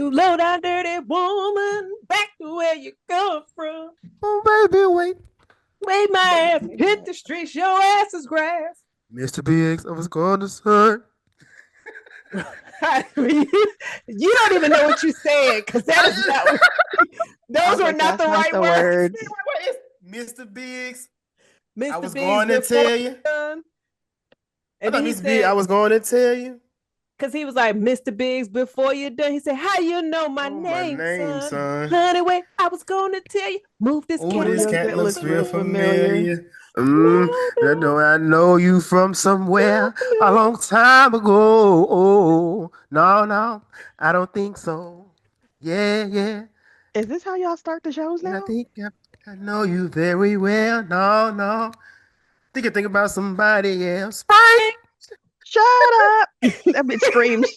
You low down dirty woman, back to where you come from. Oh, baby, wait. Made my ass hit the streets, your ass is grass. Mr. Biggs, I was going to son. You don't even know what you said because that is not. Those were not the right words. Mr. Biggs, Mr. I was Biggs going to tell you. And then he Mr. Biggs, I said, was going to tell you. because he was like, Mr. Biggs, before you're done, he said, how you know my name, son? Honey, wait, I was going to tell you. Move this Oh, cat. this Look cat looks real familiar. No, I know you from somewhere a long time ago. Oh, no, I don't think so. Yeah. Is this how y'all start the shows And I now? think I know you very well. No. Think you think about somebody else. Spring! Shut up. That bitch screams.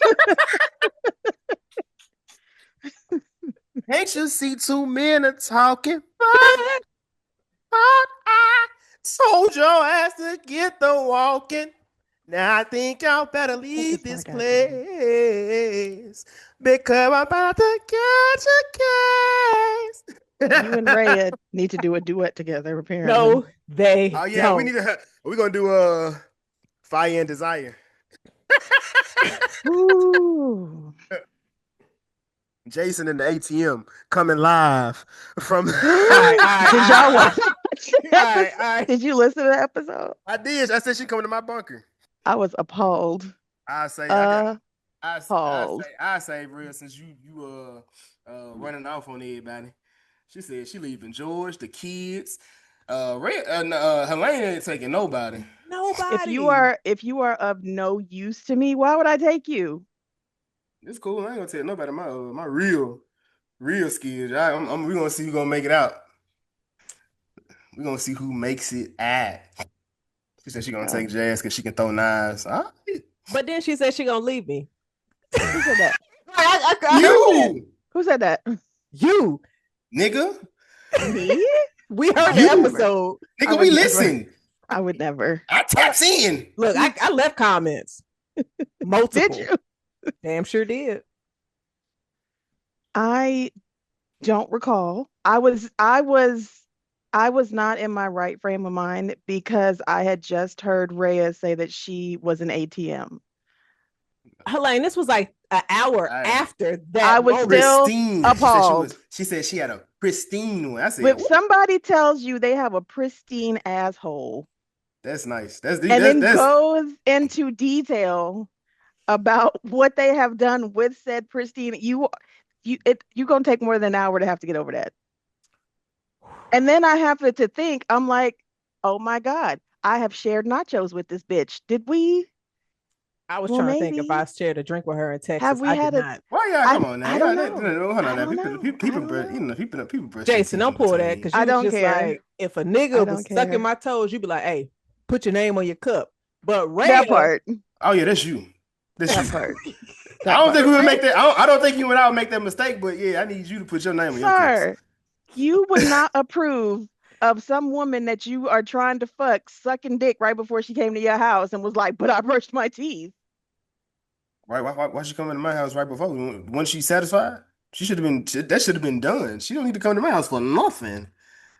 Can't you see two men are talking? But I told your ass to get the walking. Now I think y'all better leave this place because I'm about to catch a case. You and Raya need to do a duet together, apparently. No, they. Oh yeah, don't. we need to. We're gonna do Fire and Desire. Ooh. Jason in the ATM coming live from. Did y'all watch? All right. Did you listen to the episode? I did. I said she coming to my bunker. I was appalled. I say, appalled. I say, real, since you running off on everybody. She said she leaving George, the kids. Helaine ain't taking nobody. If you are of no use to me, why would I take you? It's cool. I ain't gonna tell nobody my real skills. We gonna see who gonna make it out. We gonna see who makes it at. She said she gonna take Jazz because she can throw knives. But then she said she gonna leave me. Who said that? You. Who said that? You, nigga. Me? We heard the episode. Nigga, we listen. I would never. I taps in. Look, I left comments. Multiple. Did you? Damn sure did. I don't recall. I was not in my right frame of mind because I had just heard Rhea say that she was an ATM. Helaine, this was like an hour after that. I was still appalled. She said she had a pristine one. I said, when somebody tells you they have a pristine asshole, that's nice. Then goes into detail about what they have done with said pristine. You're gonna take more than an hour to have to get over that. And then I have to think, I'm like, oh my God, I have shared nachos with this bitch. Did we? I was trying to think if I shared a drink with her in Texas. Have we had not. Why y'all come on now? I don't know. People, Jason, don't pull that because I don't just care. Like, if a nigga was sucking my toes, you'd be like, hey, put your name on your cup. But Rhea, that part. Oh yeah, that's you. That part. I don't think we would make that. I don't think you and I would make that mistake. But yeah, I need you to put your name on your cup. You would not approve of some woman that you are trying to fuck sucking dick right before she came to your house and was like, but I brushed my teeth. Right? Why she come into my house right before? When she's satisfied, she should have been. That should have been done. She don't need to come to my house for nothing.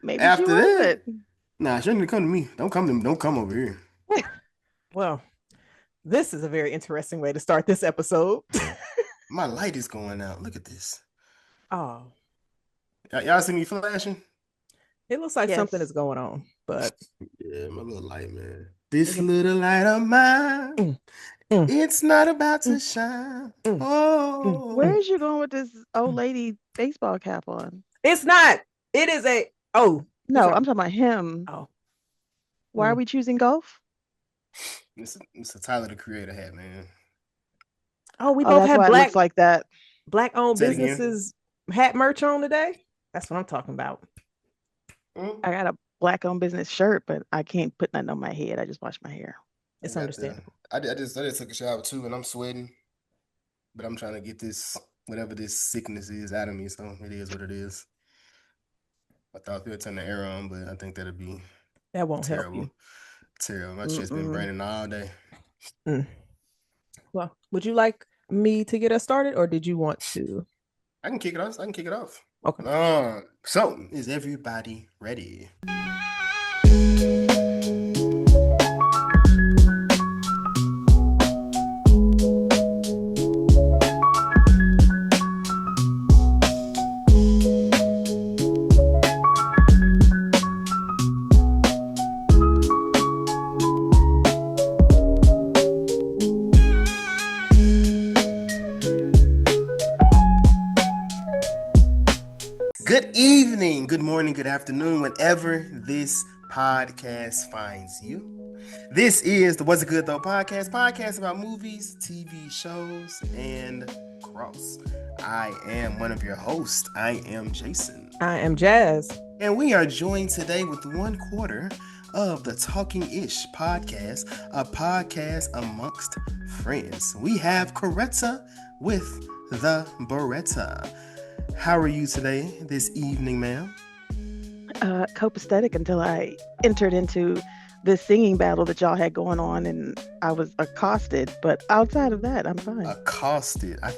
Maybe after she that, nah, she don't need to come to me. Don't come over here. Well, this is a very interesting way to start this episode. My light is going out. Look at this. Oh. Y'all see me flashing? It looks like something is going on, but yeah, my little light, man. This little light of mine, it's not about to shine. Oh, where is you going with this old lady baseball cap on? It's not. It is a. Oh no, I'm talking about him. Oh, why are we choosing golf? It's a Tyler the Creator hat, man. Oh, we both had black like that. Black-owned businesses hat merch on today. That's what I'm talking about. I got a black-owned business shirt, but I can't put nothing on my head. I just wash my hair. It's understandable. I just took a shower too, and I'm sweating, but I'm trying to get this whatever this sickness is out of me. So it is what it is. I thought they would turn the air on, but I think that won't terrible. Help you. Terrible. My chest been burning all day. Well, would you like me to get us started, or did you want to? I can kick it off. Okay. So is everybody ready? Good evening, good morning, good afternoon, whenever this podcast finds you. This is the Was It Good Though podcast about movies, TV shows, and cross. I am one of your hosts. I am Jason. I am Jazz. And we are joined today with 1/4 of the Talkin Ish podcast, a podcast amongst friends. We have Coretta with the Beretta. How are you today, this evening, ma'am? Copacetic until I entered into this singing battle that y'all had going on, and I was accosted. But outside of that, I'm fine. Accosted. I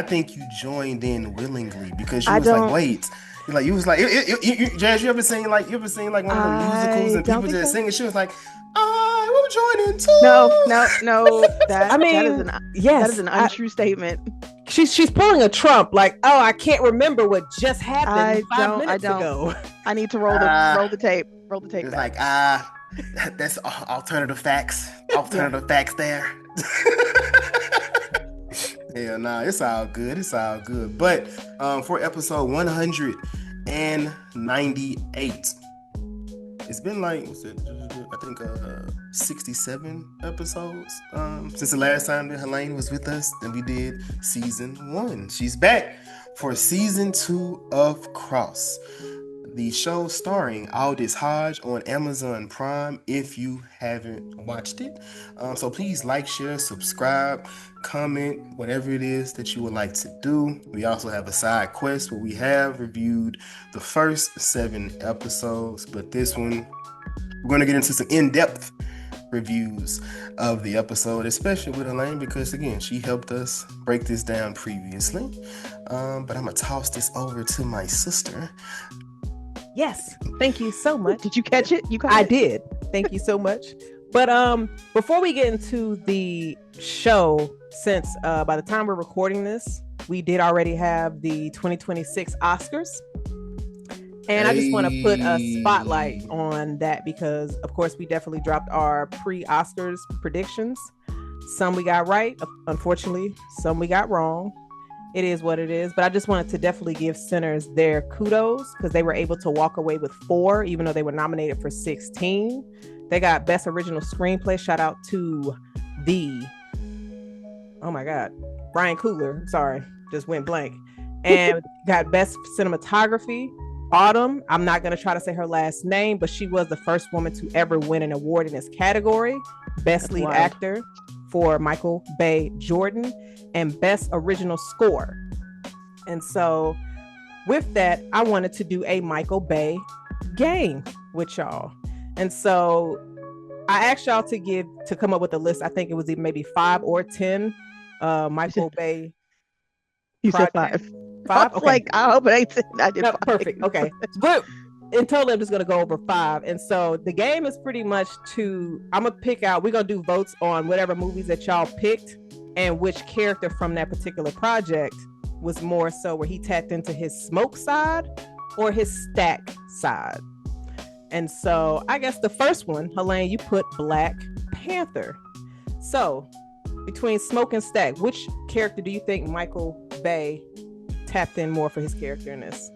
think you joined in willingly because you was like, wait. You was like, Jazz. You ever seen like one of the musicals and people just singing? She was like, I will join in too. No. That is an untrue statement. She's pulling a Trump, like, oh, I can't remember what just happened 5 minutes ago. I need to roll the tape. Roll the tape. It's back. Like, that's alternative facts. Alternative facts there. Yeah, nah, it's all good. But for episode 198, it's been like, I think 67 episodes since the last time that Helaine was with us, and we did season 1. She's back for season 2 of Cross, the show starring Aldous Hodge on Amazon Prime if you haven't watched it. So please like, share, subscribe, comment, whatever it is that you would like to do. We also have a side quest where we have reviewed the first 7 episodes, but this one we're going to get into some in-depth reviews of the episode, especially with Helaine, because again, she helped us break this down previously. But I'm going to toss this over to my sister. Yes, thank you so much. Did you catch it? I did. Thank you so much. But before we get into the show, since by the time we're recording this, we did already have the 2026 Oscars. And I just want to put a spotlight on that because, of course, we definitely dropped our pre-Oscars predictions. Some we got right, unfortunately. Some we got wrong. It is what it is. But I just wanted to definitely give Sinners their kudos because they were able to walk away with 4, even though they were nominated for 16. They got Best Original Screenplay. Shout out to Brian Coogler. Sorry, just went blank. And got Best Cinematography. Autumn, I'm not going to try to say her last name, but she was the first woman to ever win an award in this category. Best Lead Actor for Michael B. Jordan and Best Original Score. And so with that, I wanted to do a Michael Bay game with y'all. And so I asked y'all to come up with a list. I think it was maybe 5 or 10 Michael Bay. You said 5. 5? Okay. Like, I hope it ain't 10. I did 5. Perfect. Okay. But in total, I'm just going to go over 5. And so the game is pretty much I'm going to pick out, we're going to do votes on whatever movies that y'all picked and which character from that particular project was more so where he tapped into his smoke side or his stack side. And so I guess the first one, Helaine, you put Black Panther. So between smoke and stack, which character do you think Michael Bay tapped in more for his character in this?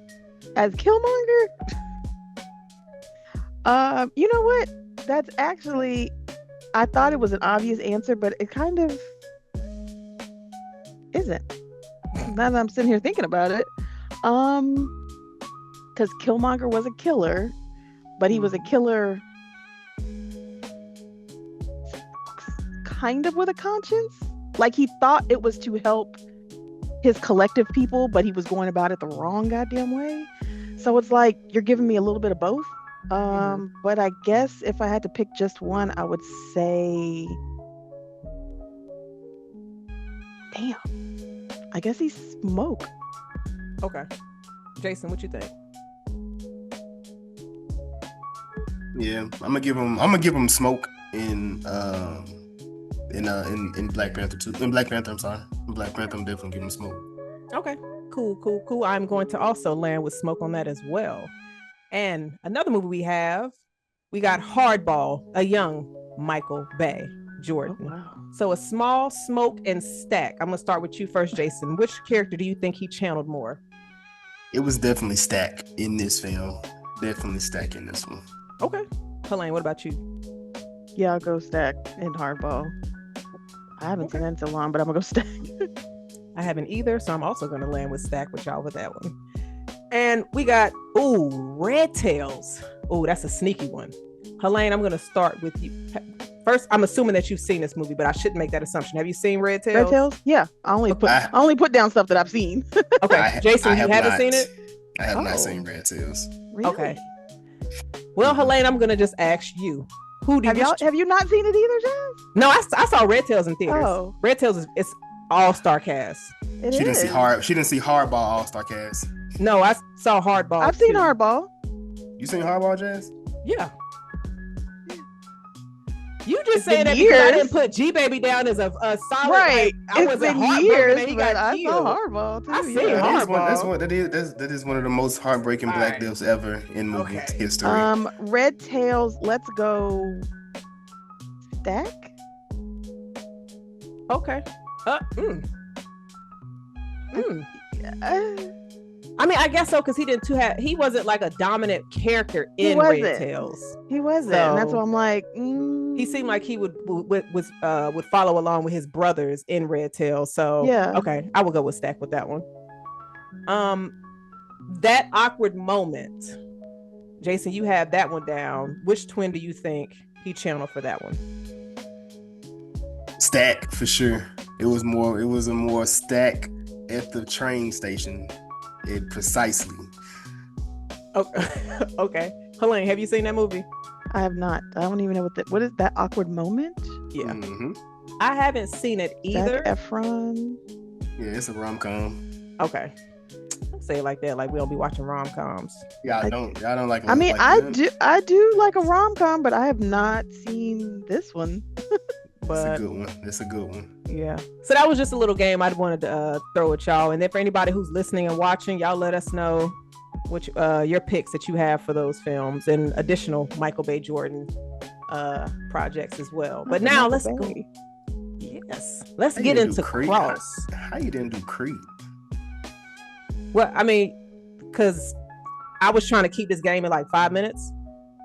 As Killmonger? You know what? That's actually, I thought it was an obvious answer, but it kind of isn't. Now that I'm sitting here thinking about it. Because Killmonger was a killer, but he was a killer kind of with a conscience. Like he thought it was to help his collective people, but he was going about it the wrong goddamn way. So it's like you're giving me a little bit of both. But I guess if I had to pick just one, I would say, damn, I guess he's Smoke. Okay. Jason, what you think? Yeah, I'm gonna give him smoke in Black Panther too. In Black Panther, I'm sorry. In Black Panther, I'm definitely giving him smoke. Okay. Cool. I'm going to also land with smoke on that as well. And another movie we got Hardball, a young Michael Bay Jordan. Oh, wow. So a small smoke and Stack. I'm gonna start with you first, Jason. Which character do you think he channeled more? It was definitely Stack in this film. Definitely Stack in this one. Okay. Helaine, what about you? Yeah, I'll go Stack in Hardball. I haven't seen that in so long, but I'm gonna go Stack. I haven't either, so I'm also gonna land with Stack with y'all with that one. And we got Red Tails. That's a sneaky one. Helaine, I'm gonna start with you. First, I'm assuming that you've seen this movie, but I shouldn't make that assumption. Have you seen Red Tails? Red Tails? Yeah. I only put down stuff that I've seen. Okay. Jason, you haven't seen it? I have not seen Red Tails. Really? Okay. Well, Helaine, I'm gonna just ask you. Have you not seen it either, Jazz? No, I saw Red Tails in theaters. Oh. Red Tails is all-star cast. She didn't see Hardball all-star cast. No, I saw Hardball. I've seen Hardball. You seen Hardball, Jazz? Yeah. You just It's saying been that because I years. didn't put G Baby down as a solid. Right. Like, I It's wasn't been heartbroken years, that he but got I killed. saw Hardball too. I seen yeah. Hardball. That is one of the most heartbreaking black Alright. deaths ever in movie Okay. history. Red Tails, let's go Stack. Okay. Uh, I mean, I guess so because he wasn't like a dominant character He in Red wasn't. Tails. He wasn't. And that's So- why I'm like, He seemed like he would follow along with his brothers in Red Tails. So Yeah. okay, I will go with Stack with that one. That awkward moment, Jason, you have that one down. Which twin do you think he channeled for that one? Stack for sure. It was a more Stack at the train station. Precisely. Okay. Helaine, have you seen that movie? I have not. I don't even know what is that awkward moment? Yeah. Mm-hmm. I haven't seen it either. Zac Efron. Yeah, it's a rom-com. Okay. Don't say it like that, like we don't be watching rom-coms. Y'all don't like. I mean, like them? I do like a rom-com, but I have not seen this one. It's a But good one. It's a good one. yeah. So that was just a little game I wanted to throw at y'all. And then for anybody who's listening and watching, y'all let us know which your picks that you have for those films and additional Michael Bay Jordan projects as well. But now let's go. Yes. Let's get into Cross. How you didn't do Creed? Well, I mean, because I was trying to keep this game in like 5 minutes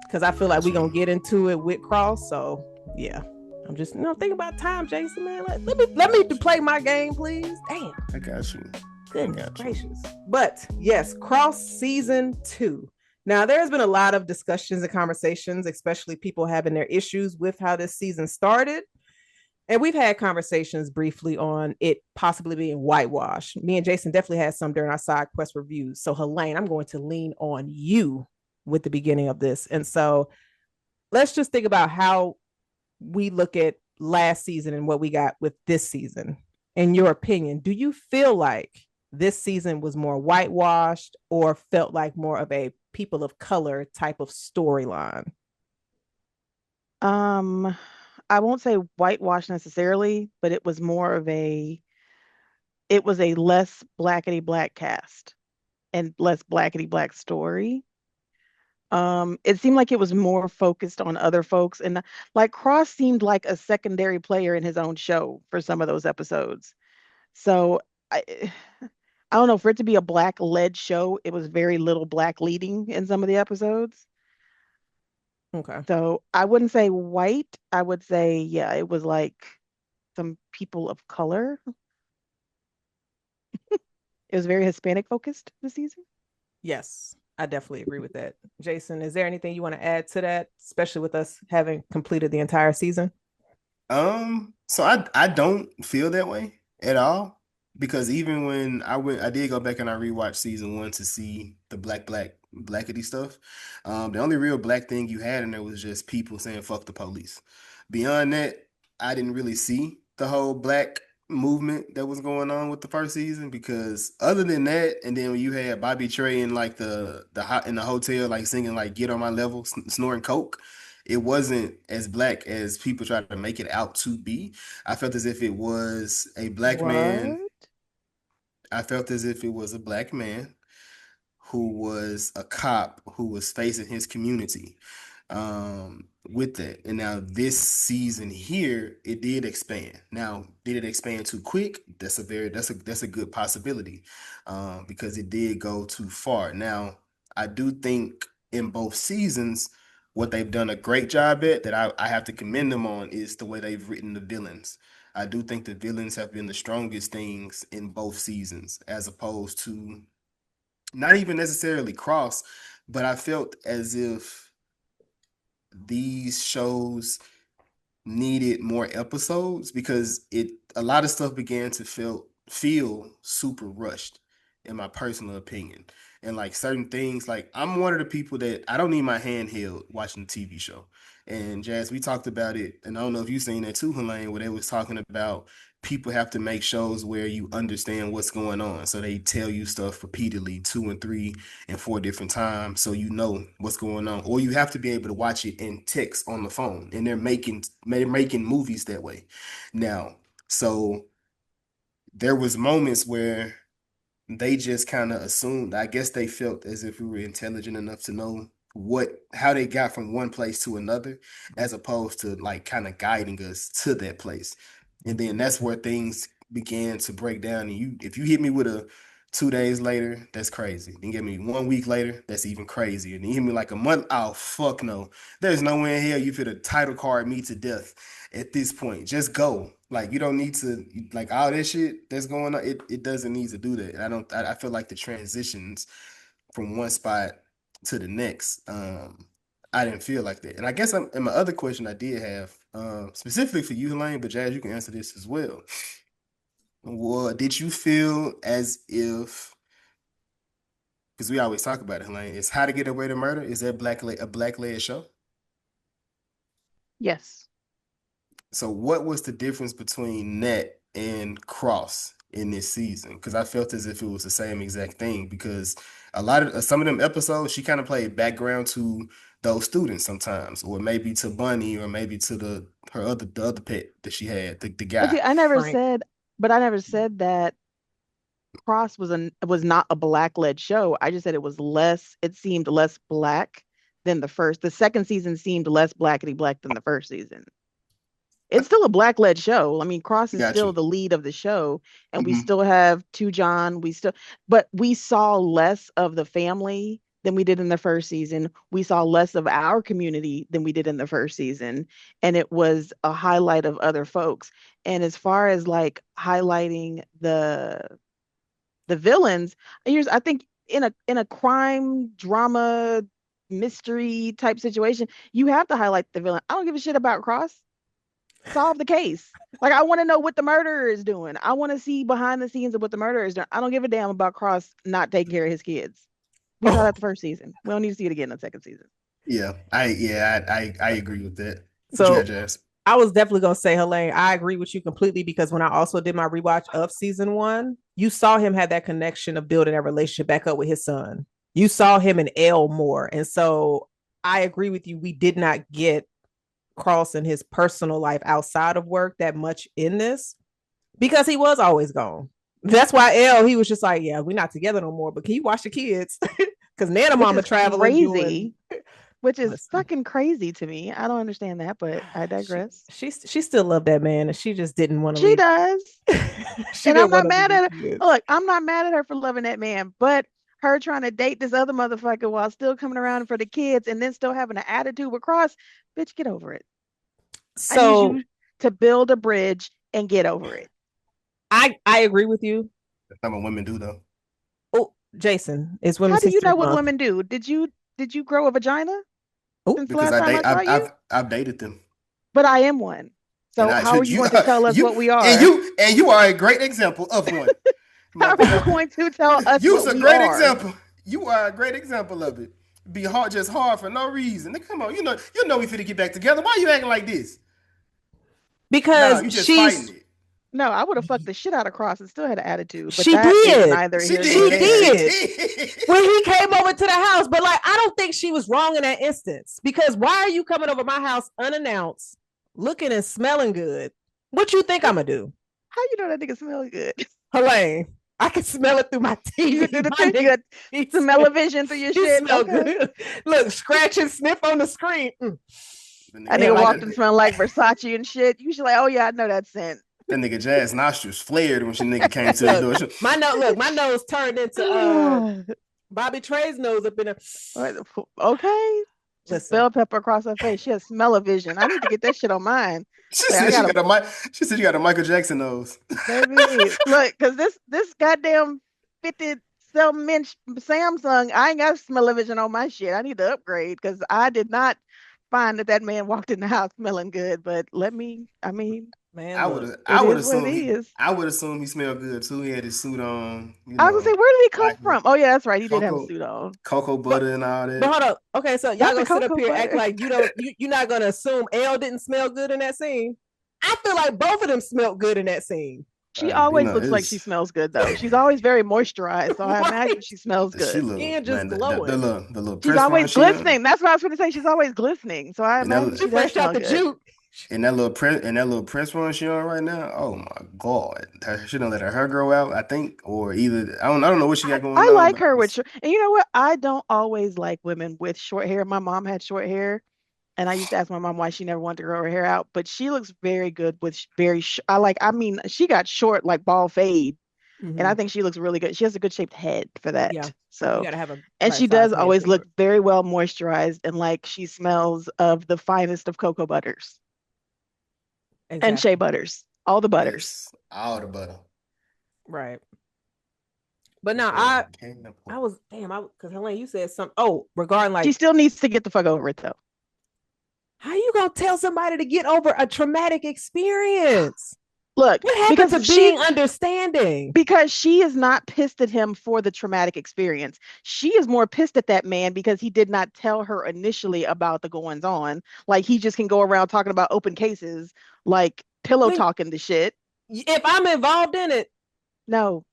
because I feel like we're going to get into it with Cross. So yeah. I'm just think about time, Jason, man. Let me play my game, please. Damn. I got you. Goodness gracious. But yes, Cross season 2. Now there's been a lot of discussions and conversations, especially people having their issues with how this season started. And we've had conversations briefly on it possibly being whitewashed. Me and Jason definitely had some during our side quest reviews. So Helaine, I'm going to lean on you with the beginning of this. And so let's just think about how we look at last season and what we got with this season. In your opinion, do you feel like this season was more whitewashed or felt like more of a people of color type of storyline? I won't say whitewash necessarily, but it was a less blackety black cast and less blackety black story. It seemed like it was more focused on other folks, and like Cross seemed like a secondary player in his own show for some of those episodes. So I don't know, for it to be a black led show, it was very little black leading in some of the episodes. Okay. So I wouldn't say white. I would say, yeah, it was like some people of color. It was very Hispanic focused this season. Yes, I definitely agree with that. Jason, is there anything you want to add to that, especially with us having completed the entire season? So I don't feel that way at all, because even when I did go back and I rewatched season 1 to see the blackety stuff. The only real black thing you had in there was just people saying fuck the police. Beyond that, I didn't really see the whole black movement that was going on with the first season, because other than that, and then when you had Bobby Trey in like the hot in the hotel, like singing like "Get on My Level," snoring coke, it wasn't as black as people try to make it out to be. I felt as if it was a black man. What? I felt as if it was a black man who was a cop who was facing his community with that. And now this season here, it did expand. Now, did it expand too quick? That's a good possibility, because it did go too far. Now, I do think in both seasons, what they've done a great job at, that I have to commend them on, is the way they've written the villains. I do think the villains have been the strongest things in both seasons, as opposed to not even necessarily Cross, but I felt as if these shows needed more episodes, because a lot of stuff began to feel super rushed, in my personal opinion. And like certain things, like I'm one of the people that I don't need my hand held watching the TV show. And Jazz, we talked about it, and I don't know if you've seen that too, Helaine, where they was talking about people have to make shows where you understand what's going on. So they tell you stuff repeatedly 2 and 3 and 4 different times, so you know what's going on. Or you have to be able to watch it in text on the phone. And they're making movies that way now. So there was moments where they just kind of assumed, I guess they felt as if we were intelligent enough to know how they got from one place to another, as opposed to like kind of guiding us to that place. And then that's where things began to break down. And if you hit me with a 2 days later, that's crazy. Then get me 1 week later, that's even crazier. And you hit me like a month, oh fuck no. There's no way in hell you fit a title card me to death at this point. Just go. Like, you don't need to, like, all that shit that's going on. It doesn't need to do that. And I feel like the transitions from one spot to the next, I didn't feel like that. And I guess and my other question I did have, specifically for you, Helaine, but Jazz, you can answer this as well. Well, did you feel as if, because we always talk about it, Helaine, is How to Get Away to Murder, is that a black-led show? Yes. So what was the difference between that and Cross in this season? Because I felt as if it was the same exact thing, because a lot of some of them episodes, she kind of played background to those students sometimes, or maybe to Bunny, or maybe to the other pet that she had, the But see, guy. Frank. I never said that Cross was not a black led show. I just said it seemed less black than the first. The second season seemed less blackety black than the first season. It's still a black led show. I mean, Cross is Got still you. the lead of the show, and we Hmm. still have Two John. But we saw less of the family than we did in the first season. We saw less of our community than we did in the first season, and it was a highlight of other folks. And as far as like highlighting the villains, I think in a crime drama mystery type situation, you have to highlight the villain. I don't give a shit about Cross. Solve the case. Like, I want to know what the murderer is doing. I want to see behind the scenes of what the murderer is doing. I don't give a damn about Cross not taking care of his kids. We saw that the first season. We don't need to see it again in the second season. I agree with that. What you got, So Jazz? I was definitely gonna say, Helene, I agree with you completely, because when I also did my rewatch of season one, you saw him have that connection of building that relationship back up with his son. You saw him and Elle more. And so I agree with you. We did not get Cross in his personal life outside of work that much in this, because he was always gone. That's why Elle, he was just like, yeah, we're not together no more, but can you watch the kids? Because Nana Which Mama is traveling doing, crazy. Which is listen, fucking crazy to me. I don't understand that, but I she, digress. she still loved that man, and she just didn't want to She leave. does. She And didn't I'm want not to mad leave at her. kids. Look, I'm not mad at her for loving that man, but her trying to date this other motherfucker while still coming around for the kids and then still having an attitude with Cross, bitch, get over it. I need So you to build a bridge and get over it. I agree with you. That's not what women do, though. Oh, Jason, it's How Women's do you History know what Month. women do? Did you grow a vagina Oh, since the Because last I time date, I saw you? I've dated them, But I am one. and So how are you you going to tell us you what we and are? you are a great example of one, How are you motherfucker. going to tell us You's what a we great are? example. You are a great example of it. Be hard, just hard for no reason. Now, come on, you know we finna get back together. Why you acting like this? Nah, because you just fighting she's it. No, I would have fucked the shit out of Cross and still had an attitude. But She that is did. neither She here did. nor She there. did. When he came over to the house, but like I don't think she was wrong in that instance because why are you coming over my house unannounced, looking and smelling good? What you think I'm gonna do? How you know that nigga smells good? Helaine, I can smell it through my TV. You do the thing. You got smell-o-vision through your He shit. smell Okay. good. Look, scratch and sniff on the screen. That nigga walked and smelled like Versace and shit. You should like, oh yeah, I know that scent. That nigga Jazz nostrils flared when she nigga came to the door. My nose turned into Bobby Trey's nose up in a. Okay. Just bell pepper across her face. She has smell-o-vision. I need to get that shit on mine. She said she got a Michael Jackson nose. Baby, look, because this goddamn 50-some-inch Samsung, I ain't got smell-o-vision on my shit. I need to upgrade because I did not find that man walked in the house smelling good. But Man, I would assume he smelled good too. He had his suit on. I was gonna say, where did he come from? Oh yeah, that's right. He did have a suit on. Cocoa butter and all that. But hold up. Okay, so y'all gonna sit up here and act like you're not gonna assume Elle didn't smell good in that scene. I feel like both of them smelled good in that scene. She always looks like she smells good though. She's always very moisturized, so I imagine she smells good. Skin just glowing. The little she's always glistening. That's what I was going to say. She's always glistening. So I imagine she fresh out the jute. And that little Prince run she on right now. Oh my God, she done let her hair grow out. I think, or either I don't know what she got going on. I like her with short. And you know what? I don't always like women with short hair. My mom had short hair. And I used to ask my mom why she never wanted to grow her hair out, but she looks very good with she got short like ball fade, and I think she looks really good. She has a good shaped head for that. Yeah. So you gotta have and she does always look very well moisturized and like she smells of the finest of cocoa butters and shea butters, all the butters, all the butter. Right. But now I was because Helaine, you said something. Oh, regarding like she still needs to get the fuck over it though. How you gonna tell somebody to get over a traumatic experience? Look, what happened to being understanding? Because she is not pissed at him for the traumatic experience. She is more pissed at that man because he did not tell her initially about the goings on. Like he just can go around talking about open cases, like pillow talking the shit. If I'm involved in it, no,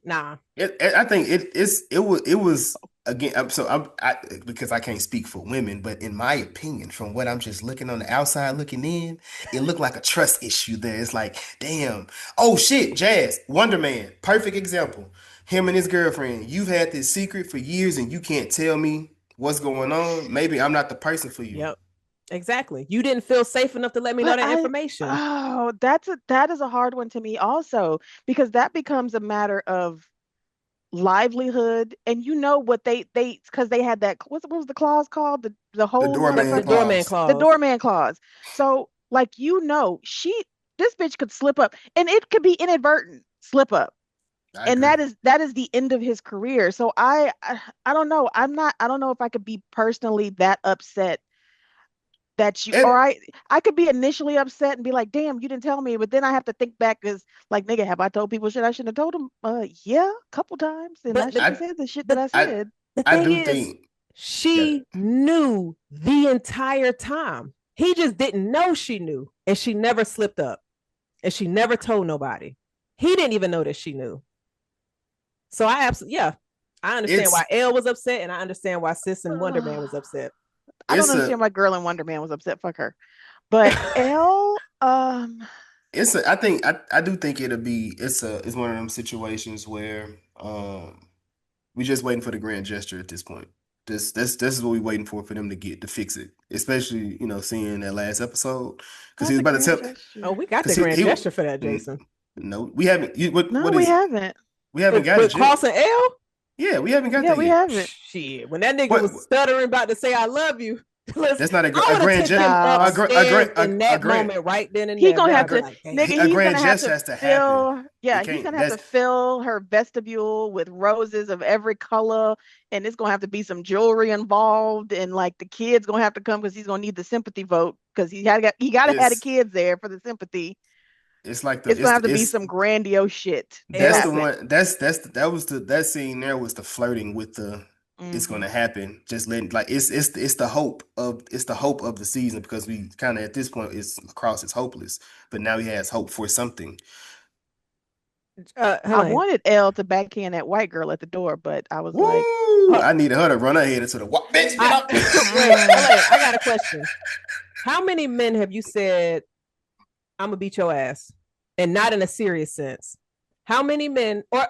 nah. I think it was. Again, so I because I can't speak for women, but in my opinion, from what I'm just looking on the outside looking in, it looked like a trust issue there. It's like, damn, oh shit, Jazz, Wonder Man, perfect example. Him and his girlfriend, you've had this secret for years and you can't tell me what's going on. Maybe I'm not the person for you. Yep. Exactly. You didn't feel safe enough to let me know that information. Oh, that is a hard one to me also, because that becomes a matter of livelihood, and you know what they because they had that what was the clause called, the doorman clause. So like, you know, this bitch could slip up and it could be inadvertent slip up, and that is the end of his career. So I don't know, I don't know if I could be personally that upset that you or I could be initially upset and be like, damn, you didn't tell me, but then I have to think back as like, nigga, have I told people shit I shouldn't have told them? Yeah, a couple times, and I shouldn't have said the shit that I said. The thing is, she knew the entire time. He just didn't know she knew, and she never slipped up, and she never told nobody. He didn't even know that she knew. So I understand why Elle was upset, and I understand why Sis and Wonder Man was upset. I don't understand why Girl and Wonder Man was upset. Fuck her. But Elle, I do think it's one of them situations where we're just waiting for the grand gesture at this point. This is what we're waiting for them to fix it. Especially, you know, seeing that last episode. Because he was about to tell gesture. Oh, we got the grand gesture for that, Jason. No, we haven't. We haven't. We haven't got it. Cross and Elle? Yeah, we haven't got that yet. We haven't. Shit, when that nigga was stuttering about to say I love you, that's not a grand gesture. In that moment, right then and there, he's gonna have to. Nigga, he's gonna have to fill. Yeah, he's gonna have to fill her vestibule with roses of every color, and it's gonna have to be some jewelry involved, and like the kids gonna have to come because he's gonna need the sympathy vote because he gotta have the kids there for the sympathy. It's like it's gonna have to be some grandiose shit. That's the one. That scene there was the flirting with the it's going Mm-hmm. to happen. Just letting like it's the hope of the season because we kind of at this point it's lacrosse is hopeless, but now he has hope for something. I Helaine. wanted Elle to backhand that white girl at the door, but I was like, Woo! Uh, I needed her to run her head into the wall. Bitch, get I up. wait, mm, Helaine, I got a question. How many men have you said I'm gonna beat your ass, and not in a serious sense? How many men? Or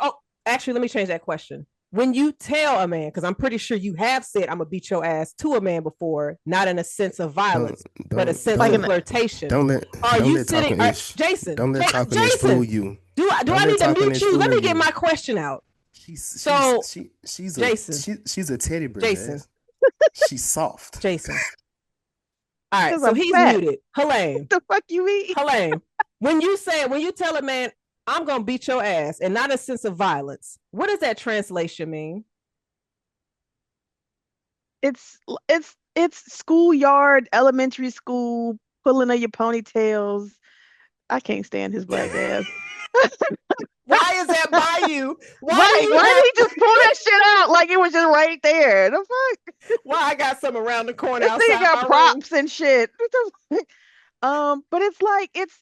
actually, let me change that question. When you tell a man, because I'm pretty sure you have said I'm gonna beat your ass to a man before, not in a sense of Don't violence, but a sense like of an flirtation. don't let Are don't you let sitting? Talkin Ish Jason, don't let Talkin Ish fool Jason, you. do Don't I let need to Talkin mute Ish you? Let fool me get you. my question out. She's she's So, she she's a Jason, she's a teddy bear, Jason, Jazz. She's soft. Jason. All right, because so I'm he's fat. muted. Helene, The fuck you mean? Helene, when you tell a man, I'm gonna beat your ass, and not a sense of violence, what does that translation mean? It's schoolyard, elementary school, pulling of your ponytails. I can't stand his black ass. Why is that by you? Why do Right? you Why have? did he just pull that shit out like it was just right there? The fuck? Why I got some around the corner This nigga outside got my room? props and shit. What the fuck? But it's like it's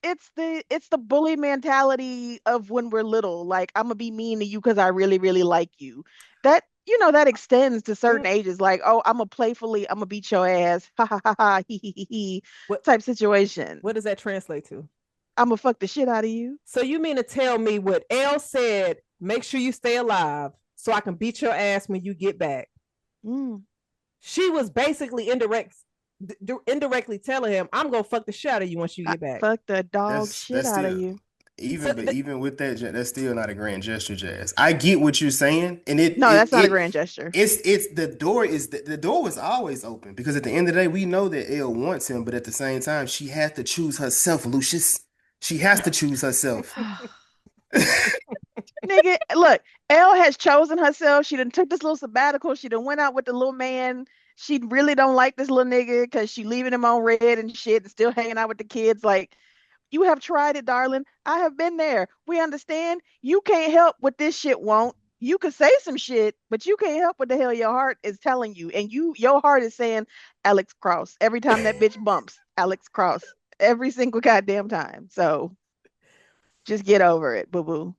the bully mentality of when we're little. Like I'm gonna be mean to you because I really really like you. That that extends to certain Mm, ages. Like I'm gonna playfully I'm gonna beat your ass, ha ha ha ha, he he what type situation. what does that translate to? I'm gonna fuck the shit out of you. So you mean to tell me what Elle said? Make sure you stay alive so I can beat your ass when you get back. Mm. She was basically indirectly telling him, "I'm gonna fuck the shit out of you once you I get back." fuck the dog shit That's out of still you. So even with that, that's still not a grand gesture, Jazz. I get what you're saying, and No, that's not a grand gesture. it's the door was always open because at the end of the day, we know that Elle wants him, but at the same time, she has to choose herself, Lucius. She has to choose herself. Nigga, look, Elle has chosen herself. She done took this little sabbatical. She done went out with the little man. She really don't like this little nigga because she leaving him on red and shit and still hanging out with the kids. Like, you have tried it, darling. I have been there. We understand. You can't help what this shit won't. You could say some shit, but you can't help what the hell your heart is telling you. And your heart is saying Alex Cross every time that bitch bumps. Alex Cross every single goddamn time. So just get over it, boo boo.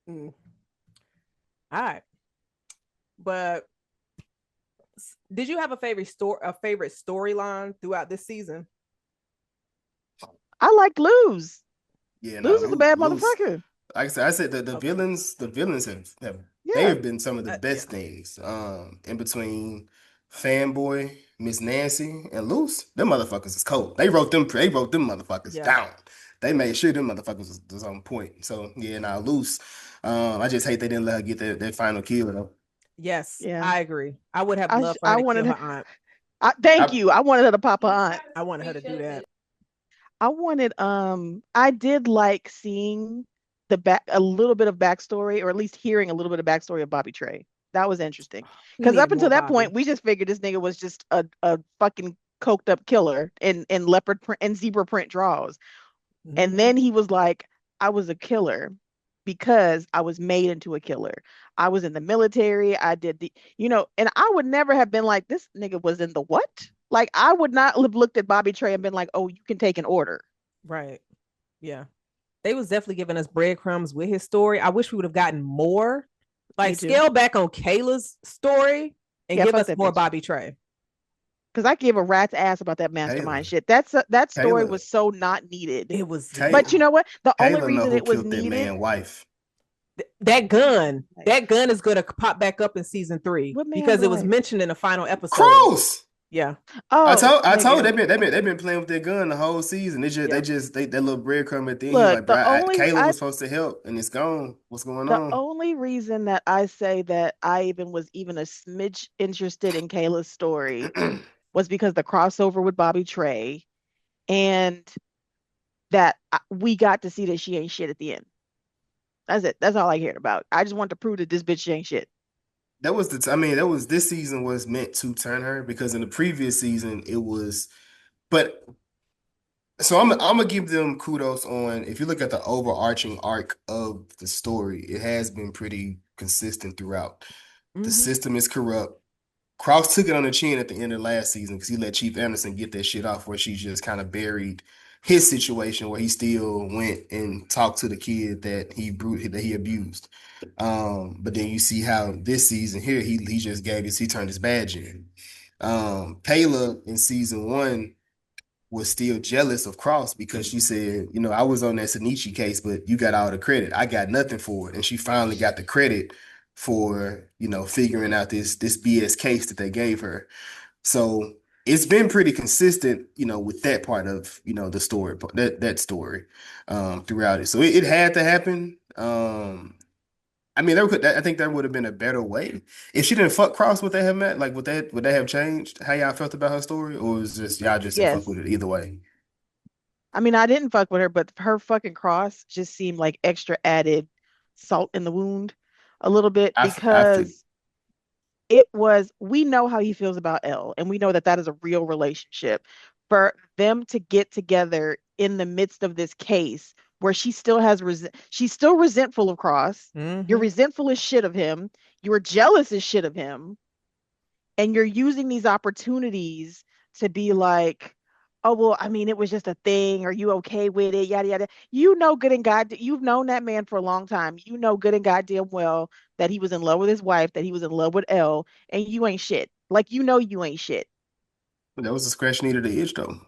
mm, all right, but did you have a favorite storyline throughout this season? I like Luz. Yeah, no, Luz is a bad loose. motherfucker. Like I said, the Okay. villains have they Yeah. have been some of the Yeah. best things. In between Fanboy, Miss Nancy, and Loose, them motherfuckers is cold. They wrote them motherfuckers Yeah. down. They made sure them motherfuckers was on point. So yeah, now Loose. I just hate they didn't let her get that final kill though. Yes, Yeah. I agree. I would have I sh- loved for her I to kill wanted her her. aunt. Thank I you. I wanted her to pop her aunt. I wanted her to do that. I did like seeing a little bit of backstory, or at least hearing a little bit of backstory of Bobby Trey. That was interesting. We Because up needed until more that Bobby. point, we just figured this nigga was just a fucking coked up killer in leopard print and zebra print draws. And Mhm. then he was like, I was a killer because I was made into a killer. I was in the military. I did and I would never have been like, this nigga was in the what? Like, I would not have looked at Bobby Trey and been like, oh, you can take an order. Right. Yeah. They was definitely giving us breadcrumbs with his story. I wish we would have gotten more. Me Like too. scale back on Kayla's story and Yeah, give fuck us that more bitch. Bobby Trey. Because I give a rat's ass about that Kayla, mastermind shit. That story Kayla, was so not needed. It was But you Kayla, know what? The only Kayla know reason who it was killed that needed, man' wife. that gun. like, That gun is going to pop back up in season 3 what man's because it was wife? mentioned in the final episode. Cross. Yeah. Oh, I told nigga. they've been playing with their gun the whole season. Yeah. That little breadcrumb at the end. He was Look, like, bro, Kayla was supposed to help, and it's gone. What's going the on? only reason that I say that I even was even a smidge interested in Kayla's story was because the crossover with Bobby Trey and that we got to see that she ain't shit at the end. That's it. That's all I cared about. I just want to prove that this bitch ain't shit. That was I mean, that was this season was meant to turn her because in the previous season it was. But so I'm gonna give them kudos on if you look at the overarching arc of the story, it has been pretty consistent throughout. The Mm-hmm. system is corrupt. Cross took it on the chin at the end of last season because he let Chief Anderson get that shit off where she just kind of buried his situation where he still went and talked to the kid that he abused. But then you see how this season here he just he turned his badge in. Kayla in season one was still jealous of Cross because she said, I was on that Sanichi case, but you got all the credit. I got nothing for it. And she finally got the credit for, figuring out this BS case that they gave her. So it's been pretty consistent, with that part of, the story, that story, throughout it. So it had to happen. I mean, I think there would have been a better way if she didn't fuck Cross. Would they have met? Like, would that have changed how y'all felt about her story, or was just y'all just didn't fuck Yes. with it either way? I mean, I didn't fuck with her, but her fucking cross just seemed like extra added salt in the wound a little bit I feel because it was, we know how he feels about Elle, and we know that that is a real relationship. For them to get together in the midst of this case where she still she's still resentful of Cross. You're Mm-hmm. resentful as shit of him. You're jealous as shit of him. And you're using these opportunities to be like, oh, well, I mean, it was just a thing. Are you okay with it? Yada, yada. You know, good and God, you've known that man for a long time. You know, good and goddamn well that he was in love with his wife, that he was in love with Elle, and you ain't shit. Like, you know, you ain't shit. that was a scratch needed to itch though,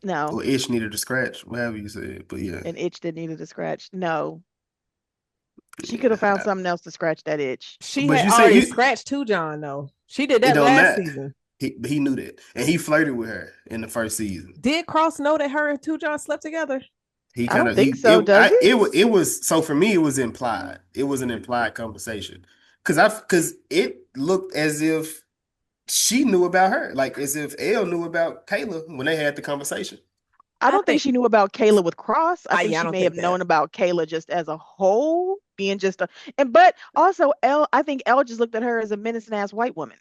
No, or itch needed to scratch, whatever you said. But yeah, an itch that needed a scratch. No, she could have found yeah. something else to scratch that itch. She But had you say already you scratched too, John, though. She did it that don't last matter. season. He knew that, and he flirted with her in the first season. Did Cross know that her and two John slept together? He I kind don't of think so, does he? it was so for me it was implied. It was an implied conversation because it looked as if she knew about her, like as if Elle knew about Kayla when they had the conversation. I I don't think think, she knew about Kayla with Cross. I think yeah, I she don't may have think known that. about Kayla just as a whole, being just a, and but also Elle, I think Elle just looked at her as a menacing ass white woman.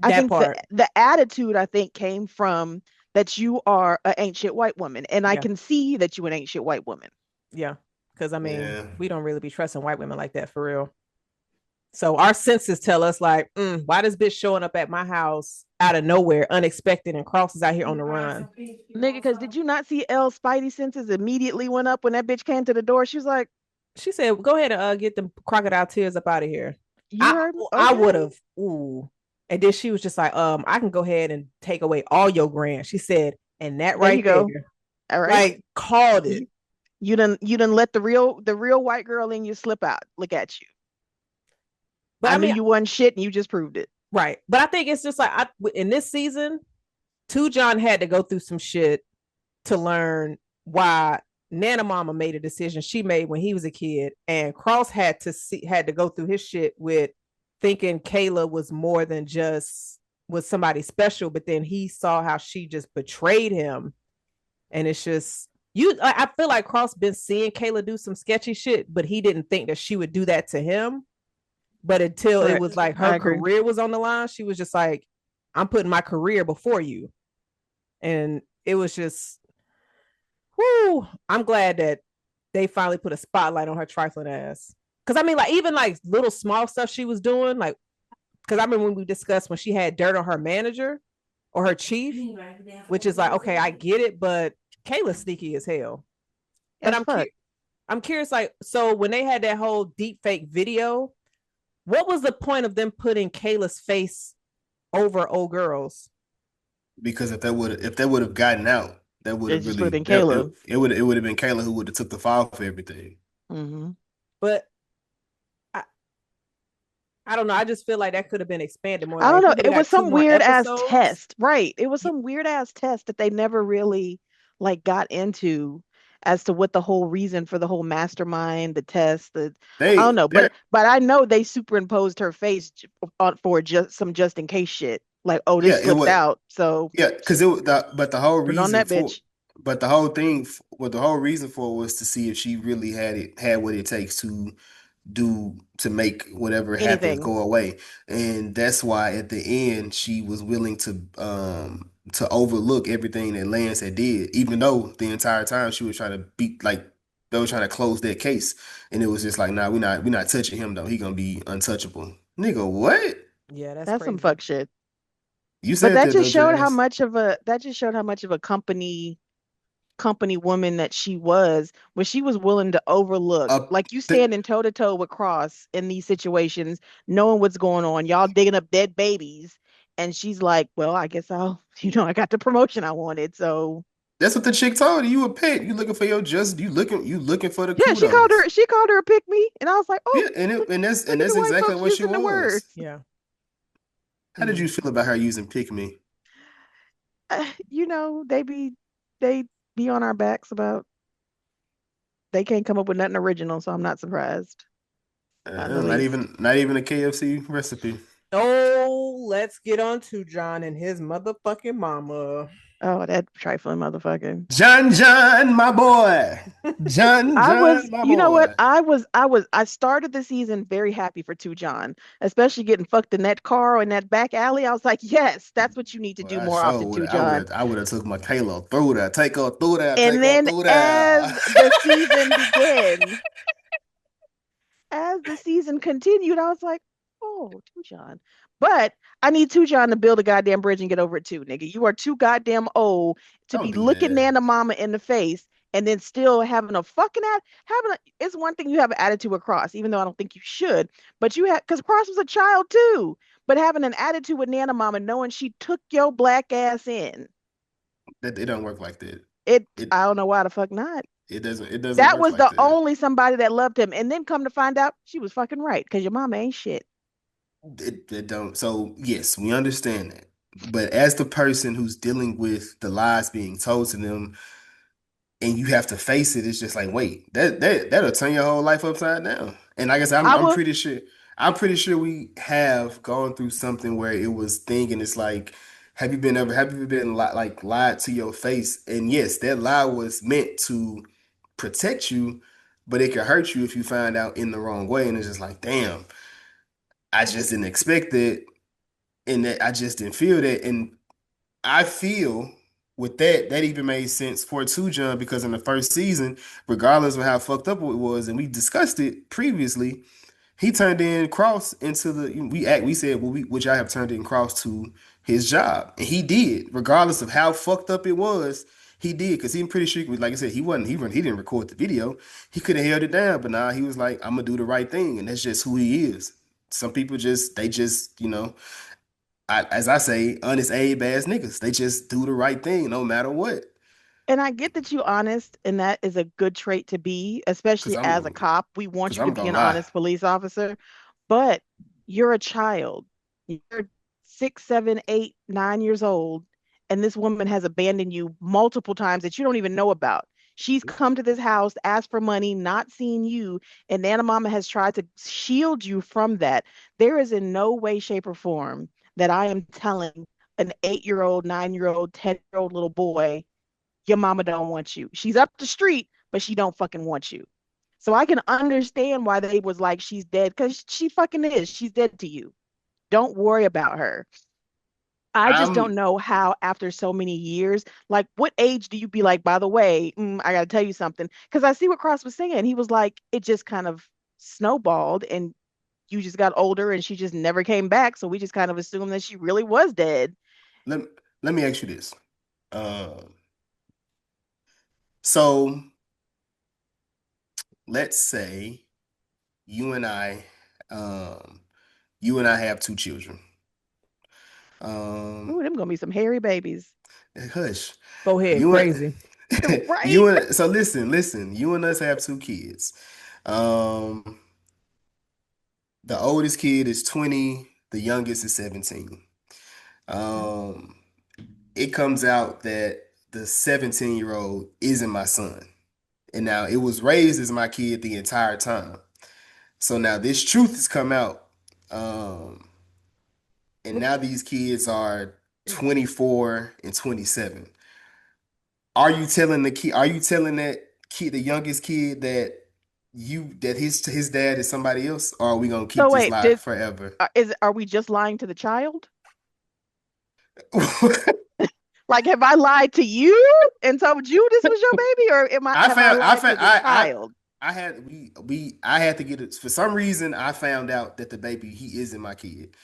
I That think part, the attitude I think came from that you are an ancient white woman, and I yeah, can see that you an ancient white woman. yeah. Because I mean, Yeah, we don't really be trusting white women like that for real. So our senses tell us like, why this bitch showing up at my house out of nowhere, unexpected, and Cross is out here on the run. Nigga, because did you not see Elle's spidey senses immediately went up when that bitch came to the door? She was like, She said, "Go ahead and get the crocodile tears up out of here." "You I heard me? I Okay." would have. Ooh. And then she was just like, I can go ahead and take away all your grants. She said, and that There right you go. there, All right. like called it. You you done let the real white girl in you slip out. Look at you. But I I knew mean, you wasn't shit and you just proved it. right. But I think it's just like in this season, Two John had to go through some shit to learn why Nana Mama made a decision she made when he was a kid, and Cross had to go through his shit with thinking Kayla was more than just was somebody special, but then he saw how she just betrayed him, and it's just you. I feel like Cross been seeing Kayla do some sketchy shit, but he didn't think that she would do that to him. But until it Correct. was like her I agree. career was on the line, she was just like, "I'm putting my career before you," and it was just whoo, I'm glad that they finally put a spotlight on her trifling ass. Cause I mean, like even like little small stuff she was doing, like because I remember when we discussed when she had dirt on her manager or her chief, which is like, okay, I get it, but Kayla's sneaky as hell. But As fuck. I'm curious, like, so when they had that whole deep fake video, what was the point of them putting Kayla's face over old girls? because if they would have gotten out, that would It have just would have really been Caleb. it would have been Kayla who would have took the fall for everything. Mm-hmm. But I, I don't know. I just feel like that could have been expanded more. I Like don't if we know. would It have was got two some more weird ass episodes. test. Right. It was some weird ass test that they never really like got into as to what the whole reason for the whole mastermind, the test, the I don't know, They're but I know they superimposed her face for just some just in case shit. Like, oh, yeah, this it slipped was out, so yeah, because it was but the whole put it on reason that for bitch. but the whole thing what the whole reason for it was to see if she really had what it takes to make whatever happens Anything. go away. And that's why at the end she was willing to overlook everything that Lance had did, even though the entire time she was trying to beat like they were trying to close that case, and it was just like, nah, we're not touching him though. He gonna be untouchable. Nigga, what? Yeah, that's That's some crazy. fuck shit. You But said that that just though, showed how Jazz. much of a company woman that she was when she was willing to overlook, Up, like you standing toe to toe with Cross in these situations, knowing what's going on, y'all digging up dead babies, and she's like, "Well, I guess I'll, I got the promotion I wanted." So that's what the chick told you. You a pet. You looking for your just. You looking for the yeah, kudos. she called her a pick me, and I was like, "Oh, Yeah, and look, that's look at the white exactly folks what she using the was. words." Yeah. How did Mm. you feel about her using pick me? They be on our backs about they can't come up with nothing original, so I'm not surprised, not in the least. Not even a KFC recipe. Oh, let's get on to John and his motherfucking mama. Oh, that trifling motherfucker. John, my boy. I John, was, my you know what? boy. I started the season very happy for Two John, especially getting fucked in that car or in that back alley. I was like, yes, that's what you need to Well, do more often, Two John. I would have took my Kalo through there. Take her through there. Take And her then through there. as the season continued, I was like, oh, Two John. But I need Two John to build a goddamn bridge and get over it too, nigga. You are too goddamn old to Don't be do looking that. Nana Mama in the face and then still having a fucking it's one thing you have an attitude with Cross, even though I don't think you should, but you have because Cross was a child too. But having an attitude with Nana Mama, knowing she took your black ass in, That it don't work like that. It I don't know why the fuck not. it doesn't That work was like the that. only somebody that loved him. And then come to find out she was fucking right because your mama ain't shit. It don't. So yes, we understand that. But as the person who's dealing with the lies being told to them, and you have to face it, it's just like, wait, that'll turn your whole life upside down. And like I said, I I'm will. pretty sure we have gone through something where it was thinking it's like, have you been like lied to your face? And yes, that lie was meant to protect you, but it could hurt you if you find out in the wrong way. And it's just like, damn, I just didn't expect it, and that I just didn't feel that. And I feel with that, that even made sense for Two John because in the first season, regardless of how fucked up it was, and we discussed it previously, he turned in Cross into we said, well, would y'all have turned in Cross to his job, and he did, regardless of how fucked up it was. He did because he's pretty sure, like I said, he didn't record the video. He could have held it down, but now he was like, I'm gonna do the right thing, and that's just who he is. Some people just as I say, honest Abe ass niggas. They just do the right thing no matter what. And I get that you honest, and that is a good trait to be, Cause especially as a I'm cop. We cause want you to I'm be gonna an lie. honest police officer, but you're a child. You're 6, 7, 8, 9 years old, and this woman has abandoned you multiple times that you don't even know about. She's come to this house, asked for money, not seen you, and Nana Mama has tried to shield you from that. There is in no way, shape, or form that I am telling an 8-year old, 9-year old, 10-year old little boy your mama don't want you. She's up the street, but she don't fucking want you. So I can understand why they was like she's dead because she fucking is. She's dead to you. Don't worry about her. I just don't I'm know how after so many years, like what age do you be like, by the way, I gotta tell you something. Because I see what Cross was saying. He was like, it just kind of snowballed and you just got older and she just never came back. So we just kind of assumed that she really was dead. let let me ask you this. Um, so let's say you and I, um, you and I have two children. Um, Ooh, them gonna be some hairy babies. hush. Go ahead, You and crazy. Right? so listen. You and us have two kids. Um, the oldest kid is 20. The youngest is 17. Um, it comes out that the 17-year-old isn't my son. And now it was raised as my kid the entire time. So now this truth has come out. Um, and now these kids are 24 and 27. Are you telling that kid, the youngest kid, that his dad is somebody else, or are we gonna keep So this wait, lie forever? are we just lying to the child? Like, have I lied to you and told you this was your baby, or have I lied to the child? I had to get it for some reason. I found out that the baby he isn't my kid.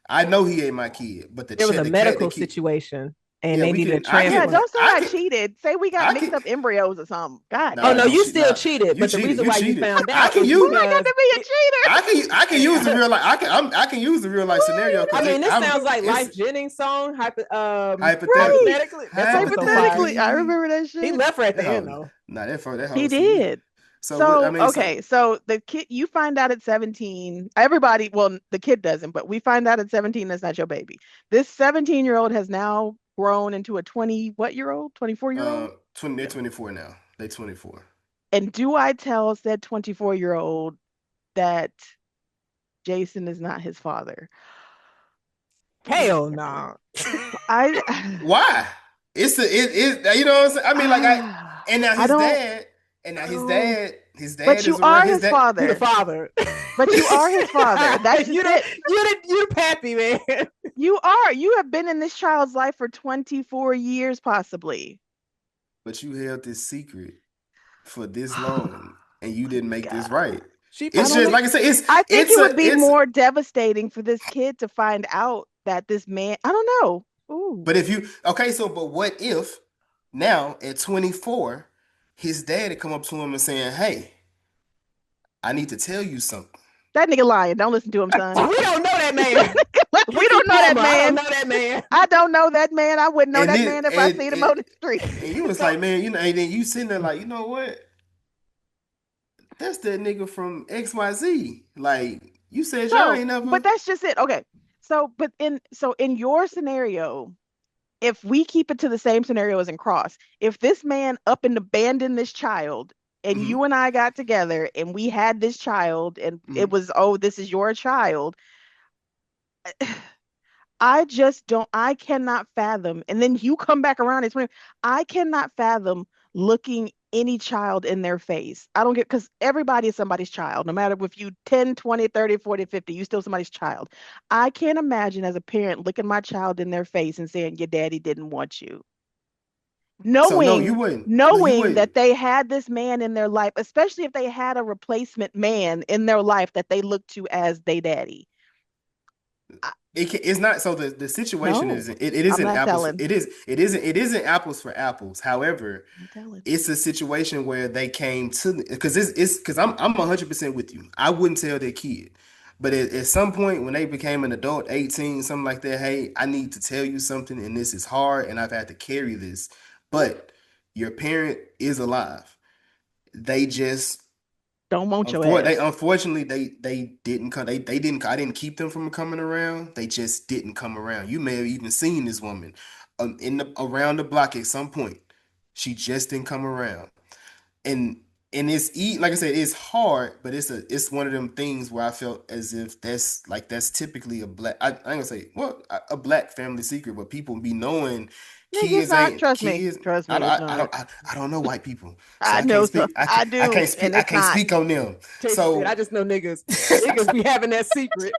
I know he ain't my kid, but There was a the medical kid. situation and Yeah, they we needed a can. I Yeah, can. transplant. don't say I I can. cheated. Say we got I mixed can. up embryos or something. God Oh Nah, no, damn. you you cheat. still Nah, cheated, you but the cheated. reason You why you cheated. found I out can is When use. I got because to be a cheater. I can use the real life. I can use the real life scenario I because mean, this I'm sounds like it's Life Jennings song. hypothetically. Right. Hypothetically, that song is so fire. Hypothetically, I Hypothetically. remember that He shit. left her at the end Oh, though. nah, that He whole see. did. So what I So, mean, so okay. So the kid, you find out at 17. Everybody, well, the kid doesn't, but we find out at 17 that's not your baby. This 17-year-old has now grown into a 20, what year old? 24-year-old? 20 they're 24 now. They 24. And do I tell said 24-year-old that Jason is not his father? Hell no. I Why? It's the it you know what I'm saying? I mean like and now I his don't dad and now know. his But dad you is around are his his dad. You the father. father. But you are his father. That's just it. You the pappy man. You are. You have been in this child's life for 24 years, possibly. But you held this secret for this Oh long and you didn't make God. this right. She I It's don't just know. like I said, I think it would be it's more devastating for this kid to find out that this man, I don't know. Ooh. but if you okay, so but what if now at 24, his dad had come up to him and saying, hey, I need to tell you something. That nigga lying. Don't listen to him, son. We don't know that man. We Ricky don't know that Palmer. I don't man. know that man. I don't know that man. I wouldn't know And that then man if I seen him on the street. and you was like, man, you know, and then you sitting there like, you know what? That's that nigga from XYZ. Like, you said y'all So, ain't but never. that's just it. Okay. So in your scenario, if we keep it to the same scenario as in Cross, if this man up and abandoned this child and Mhm, you and I got together and we had this child and it mhm. was, oh, this is your child, I just don't, I cannot fathom. And then you come back around and 20, I cannot fathom looking any child in their face. I don't get, because everybody is somebody's child, no matter if you 10, 20, 30, 40, 50, you still somebody's child. I can't imagine as a parent looking my child in their face and saying, your daddy didn't want you. So no, you Knowing, wouldn't. No, you knowing wouldn't. that they had this man in their life, especially if they had a replacement man in their life that they look to as they daddy. I, It's not so the situation no, isn't I'm isn't not apples for, telling. it isn't apples for apples. However, I'm telling. it's a situation where they came to because it's because I'm 100% with you. I wouldn't tell their kid. But at some point when they became an adult, 18, something like that, hey, I need to tell you something and this is hard and I've had to carry this. But your parent is alive. They just Don't want your ass. unfortunately they didn't come they didn't I didn't keep them from coming around. They just didn't come around. You may have even seen this woman in the around the block at some point. She just didn't come around. And like I said, it's hard, but it's one of them things where I felt as if that's typically a black I ain't gonna say well a black family secret, but people be knowing Nigga, it's kids not. ain't Trust me. kids. Trust I, me, it's I, I not. don't I don't know white people, so I know so. I do, and I it's can't not. speak on them. Tracy said, I So just know niggas. Niggas be having that secret.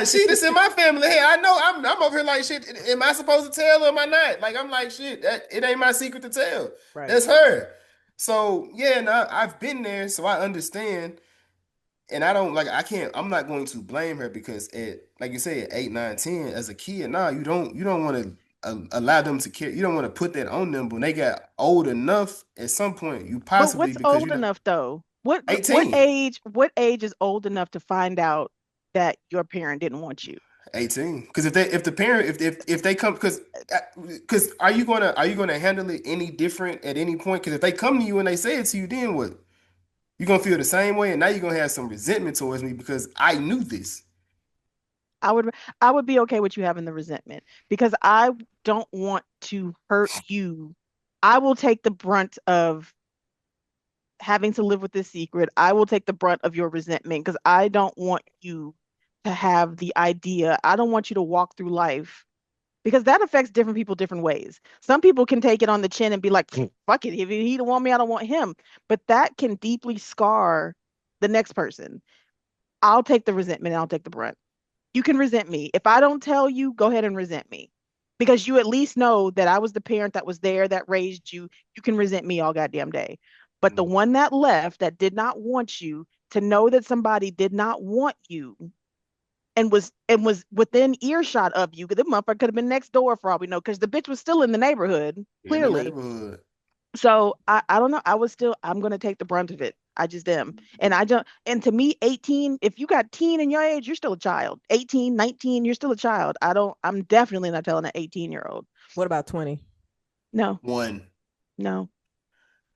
she just in my family. Hey, I know I'm over here like shit. Am I supposed to tell or am I not? Like I'm like shit. It ain't my secret to tell. Right. That's her. So yeah, and I've been there, so I understand. And I don't like I can't I'm not going to blame her because at like you said, 8, 9, 10, as a kid, nah, you don't want to allow them to carry you don't want to put that on them. But when they got old enough at some point, you But possibly what's because you old know enough though? What 18. age? What age is old enough to find out that your parent didn't want you? 18. Because if the parent if they come because are you gonna handle it any different at any point? Because if they come to you and they say it to you, then what? You're gonna feel the same way, and now you're gonna have some resentment towards me because I knew this. I would I would be okay with you having the resentment because I don't want to hurt you. I will take the brunt of having to live with this secret. I will take the brunt of your resentment because I don't want you to have the idea. I don't want you to walk through life because that affects different people different ways. Some people can take it on the chin and be like, fuck it. If he don't want me, I don't want him. But that can deeply scar the next person. I'll take the resentment and I'll take the brunt. You can resent me. If I don't tell you, go ahead and resent me. because you at least know that I was the parent that was there that raised you. You can resent me all goddamn day. But the one that left that did not want you, to know that somebody did not want you and was within earshot of you, because the motherfucker could have been next door for all we know, because the bitch was still in the neighborhood, In the clearly. neighborhood. So I don't know. I'm gonna take the brunt of it. I just am. And I don't, and to me, 18, if you got teen in your age, you're still a child. 18, 19, you're still a child. I'm definitely not telling an 18-year-old. What about 20? No, One. no.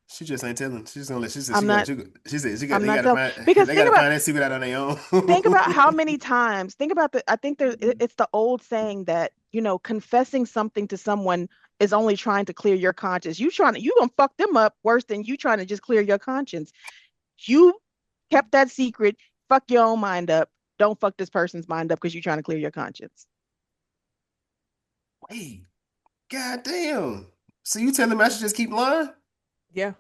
She just ain't telling. She's gonna let. She said I'm she got. not She said she got. I'm They not gotta telling, find. because They gotta find that secret out on their own. think about how many times, think about the, I think it's the old saying that, confessing something to someone is only trying to clear your conscience. You gonna fuck them up worse than you trying to just clear your conscience. You kept that secret, fuck your own mind up. Don't fuck this person's mind up because you're trying to clear your conscience. Wait, goddamn. So you telling me I should just keep lying? Yeah.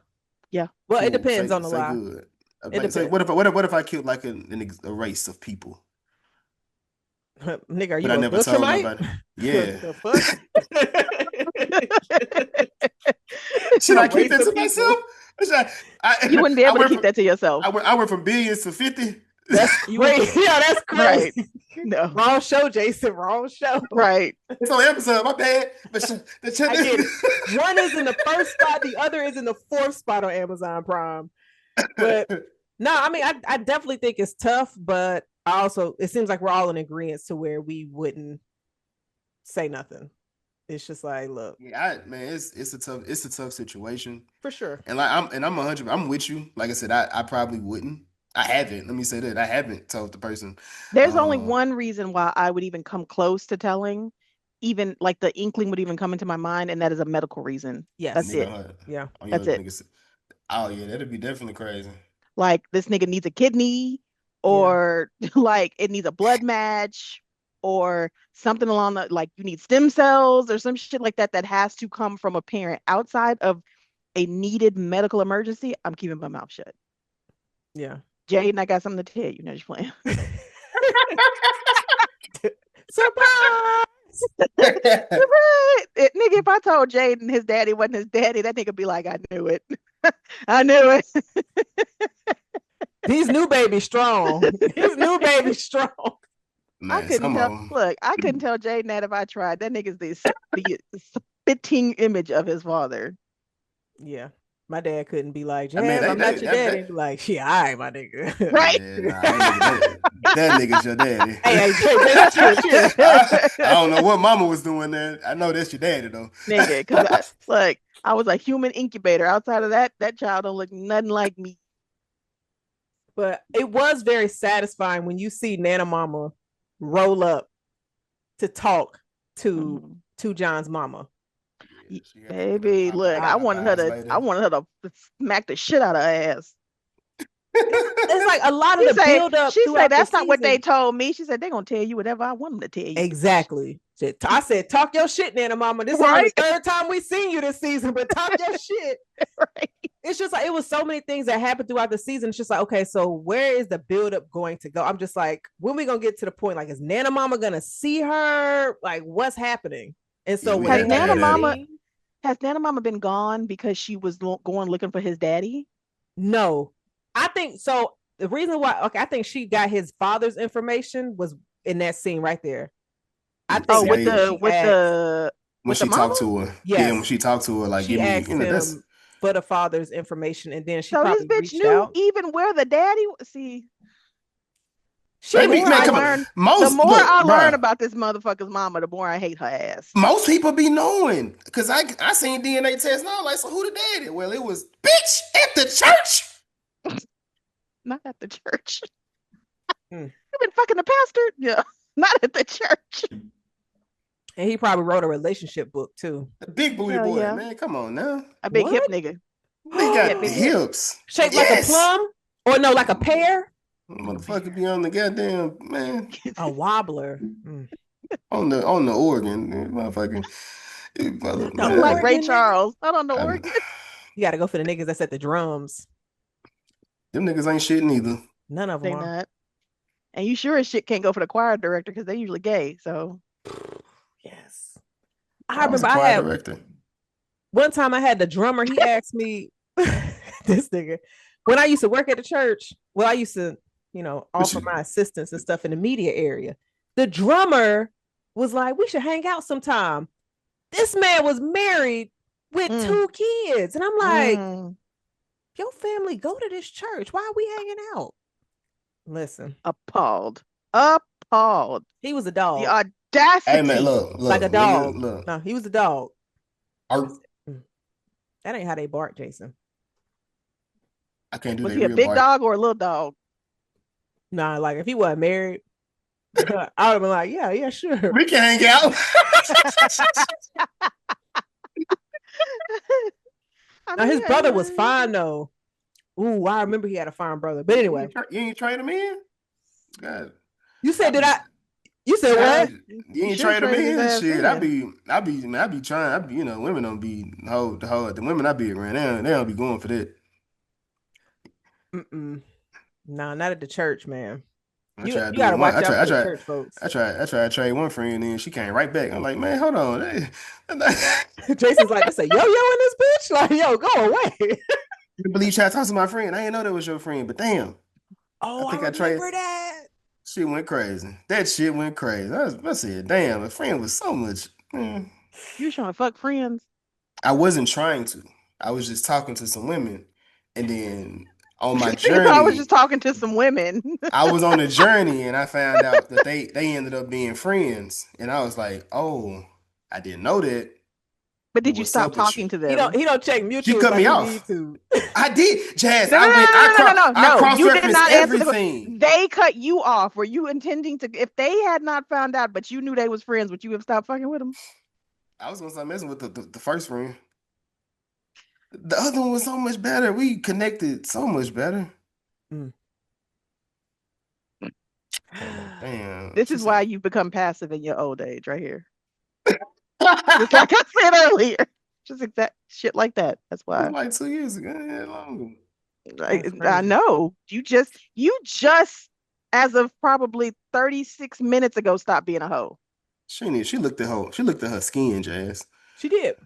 Yeah. Well, it Cool. depends on the Say lie. good. It Say depends. what if I killed like a race of people, Nigga, are but you I a never told Viltrumite? nobody? Yeah. The fuck? Should A I keep race that of to people. myself? Or should You wouldn't be I able to went keep from that to yourself. I went from billions to 50. That's You would, crazy. Yeah, that's right. crazy. No. Wrong show, Jason. Wrong show. Right. It's on Amazon. My bad. But I get it. One is in the first spot, the other is in the fourth spot on Amazon Prime. But no, I mean, I definitely think it's tough, but I also, it seems like we're all in agreement to where we wouldn't say nothing. It's just like, look, Yeah, man, it's a tough situation, for sure. and like I'm 100. I'm with you. Like I said, I probably wouldn't. I haven't. Let me say that I haven't told the person. There's only Uh, one reason why I would even come close to telling, even like the inkling would even come into my mind, and that is a medical reason. That's Yes. it. nigga, Yeah. oh yeah, That's it. niggas. Oh yeah, that'd be definitely crazy. Like this nigga needs a kidney, Yeah. or like it needs a blood match, or something along the, like you need stem cells or some shit like that that has to come from a parent outside of a needed medical emergency. I'm keeping my mouth shut. Yeah. Jaden, I got something to tell you. No, just playing. Surprise! Nigga, if I told Jaden his daddy wasn't his daddy, that nigga be like, I knew it. I knew it. These new babies strong. These new babies strong. I Man, couldn't some tell. of them. Look, I couldn't tell Jaden that if I tried. That nigga's the spitting image of his father. Yeah. My dad couldn't be like, I mean, Jazz, I'm not your daddy. He'd be like, yeah, all right, my nigga. Right? yeah, nah, that nigga's your daddy. Hey, cheers. I don't know what mama was doing there. I know that's your daddy though. Nigga, because look, I was a human incubator. Outside of that, that child don't look nothing like me. But it was very satisfying when you see Nana Mama roll up to talk to John's mama. Yeah, Baby, look, I wanted her to smack the shit out of her ass. It's like a lot of the build up. She said that's not what they season. told me. She said they're gonna tell you whatever I want them to tell you. Exactly. I said, talk your shit, Nana Mama. This Right? is the third time we seen you this season, but talk your shit. Right. It's just like it was so many things that happened throughout the season. It's just like, okay, so where is the buildup going to go? I'm just like, when we gonna get to the point? Like, is Nana Mama gonna see her? Like, what's happening? And so Yeah, has Nana Mama been gone because she was going looking for his daddy? No, I think so. The reason why, okay, I think she got his father's information was in that scene right there. I think when she talked to her, yes. when she talked to her, like, she asked him for the father's information, and then she so probably this bitch reached knew out. even where the daddy. See, the more I learn about this motherfucker's mama, the more I hate her ass. Most people be knowing, because I seen DNA tests and I was like, so who the daddy? Well, it was bitch at the church. Not at the church. You've been fucking the pastor? Yeah. Not at the church. And he probably wrote a relationship book too. The big booty boy, man. Come on now. A big hip nigga. They got the hips. Shaped like a plum? Or no, like a pear? Motherfucker be on the goddamn, man. A wobbler. On the organ, motherfucking. I'm like Ray Charles. I don't know organ. You gotta go for the niggas that's at the drums. Them niggas ain't shit neither. None of them are. Not. And you sure as shit can't go for the choir director because they're usually gay. So yes. I was a remember I choir had director. one time I had the drummer. He asked me, this nigga, when I used to work at the church. Well, I used to, What offer you? my assistance and stuff in the media area. The drummer was like, "We should hang out sometime." This man was married with Mm, 2 kids, and I'm like, mm. "Your family go to this church. Why are we hanging out?" Listen, Appalled. Appalled. he was a The dog, Hey man, audacity. look, like a look, dog. look. No, he was a dog. I I, said, that ain't how they bark, Jason. I can't do Was that he a real big bark. dog or a little dog? Nah, like if he wasn't married, I would have been like, yeah, yeah, sure. We can hang out. I Now mean, his brother was fine though. Ooh, I remember he had a fine brother. But anyway, You ain't trade him in? God, you I said be, You said well, what? you you ain't should have trade him traded his in? ass Shit, in. I be trying. Women don't be the women I be around. They don't be going for that. Mm-mm. No, not at the church, man. I You tried to you do got it to one. watch out for the church folks. I tried to trade one friend, and then she came right back. I'm like, man, hold on. Jason's like, "This a yo-yo in this bitch." Like, yo, go away. I believe you tried to talk to my friend. I didn't know that was your friend, but damn, I Oh, I think I traded. remember that. Shit went crazy. That shit went crazy. I said, damn, a friend was so much. You trying to fuck friends? I wasn't trying to. I was just talking to some women, and then on my I was just journey, talking to some women. I was on a journey, and I found out that they ended up being friends, and I was like, oh, I didn't know that. But But did you what's stop up with you? talking to He don't them? he don't check She mutuals cut like me he need off. to. I did, Jazz. No, no, no, no, no, no, no, I no. cross You did referenced not answer the everything. question. They cut you off. Were you intending to? If they had not found out, but you knew they was friends, would you have stopped fucking with them? I was gonna start messing with the first friend. The other one was so much better. We connected so much better. Mm. I'm like, damn. This She is why said, you've become passive in your old age, right here. Just like I said earlier. Just exact shit like that. That's it was why. like 2 years ago. Yeah, longer. That's I crazy. know. You just, as of probably 36 minutes ago, stopped being a hoe. She looked at her skin, Jazz. She did.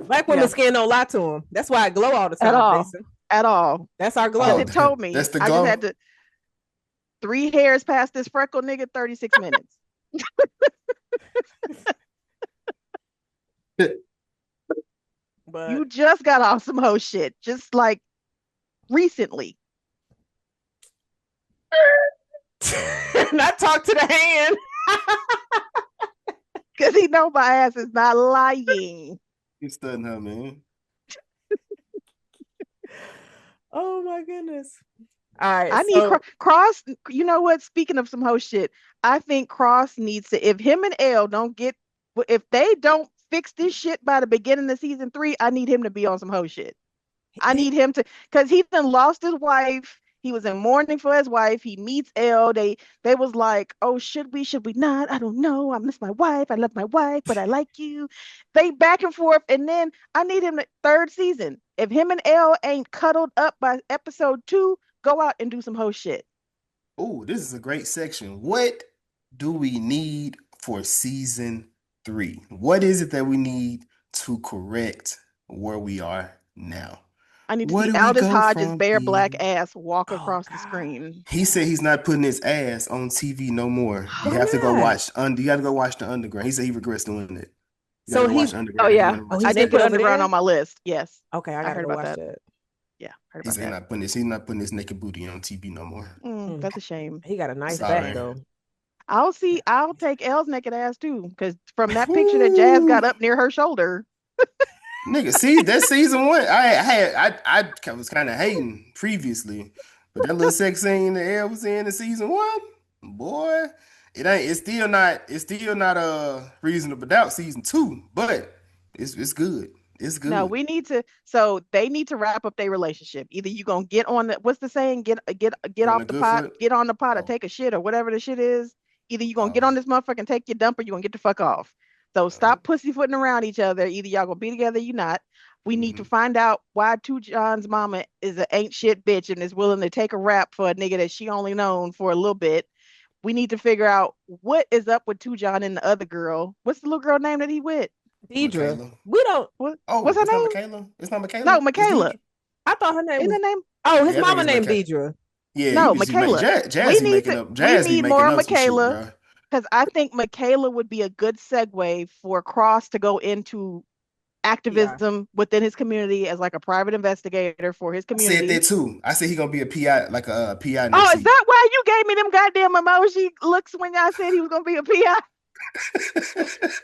Black Yeah, women's skin don't lie to them. That's why I glow all the at time, all. Jason. At all. That's our Because Oh, glow. it told me that's the I just had glow. to 3 hairs past this freckle nigga, 36 minutes. But You just got off some hoe shit, just like recently. not talk to the hand. Because he know my ass is not lying. You studying her, man. Oh my goodness. All right. I need So Cross. You know what? Speaking of some hoe shit, I think Cross needs to. If him and Elle don't get, if they don't fix this shit by the beginning of season 3, I need him to be on some hoe shit. I they need him to, because he done lost his wife. He was in mourning for his wife. He meets Elle. They was like, oh, should we not? I don't know. I miss my wife. I love my wife, but I like you. They back and forth. And then I need him to third season. If him and Elle ain't cuddled up by episode 2, go out and do some hoe shit. Oh, this is a great section. What do we need for season 3? What is it that we need to correct where we are now? I need to Where see do we Aldous go Hodge's from bare here? black ass walk oh across the God. screen. He said he's not putting his ass on TV no more. You Why have to go not? watch. You got to go watch the Underground. He said he regrets doing it. You got to So go watch he's the Oh Underground. He yeah, want to oh watch I he's his did naked put ass. over Underground there? on my list. Yes, Okay, I I gotta heard go about watch that. that. Yeah, heard He about said that. he's not putting his naked booty on TV no more. Mm. That's a shame. He got a nice back Sorry. though. I'll take Elle's naked ass too, because from that picture that Jazz Woo. got up near her shoulder, Nigga, see that season 1. I was kind of hating previously, but that little sex scene that Elle was in season 1, boy, it's still not a reasonable doubt season 2, but it's good. It's no, good. we need to. So they need to wrap up their relationship. Either you gonna get on the, what's the saying? Get Get on a off the good pot, foot. get on the pot, or Oh, take a shit, or whatever the shit is. Either you gonna get oh, on this motherfucker and take your dump, or you gonna get the fuck off. So uh, stop pussyfooting around each other. Either y'all gonna be together, or you not. We need to mhm. find out why Two John's mama is an ain't shit bitch and is willing to take a rap for a nigga that she only known for a little bit. We need to figure out what is up with Two John and the other girl. What's the little girl name that he with? Deidre. Michaela. We don't. Oh, What's her it's not name? Michaela. It's not Michaela. No, It's Michaela. Deidre. I thought her name Isn't was. her name? Oh, his Yeah, I think mama it's named Michaela. Deidre. Yeah, No, you just make Michaela. Jazz be making up. We Jazz be need making more up some shit, Michaela, bro. because I think Michaela would be a good segue for Cross to go into Yeah. activism within his community as like a private investigator for his I said community. that too. I said he gonna be a PI, like a PI Oh, next is season. that why you gave me them goddamn emoji looks when y'all said he was gonna be a PI?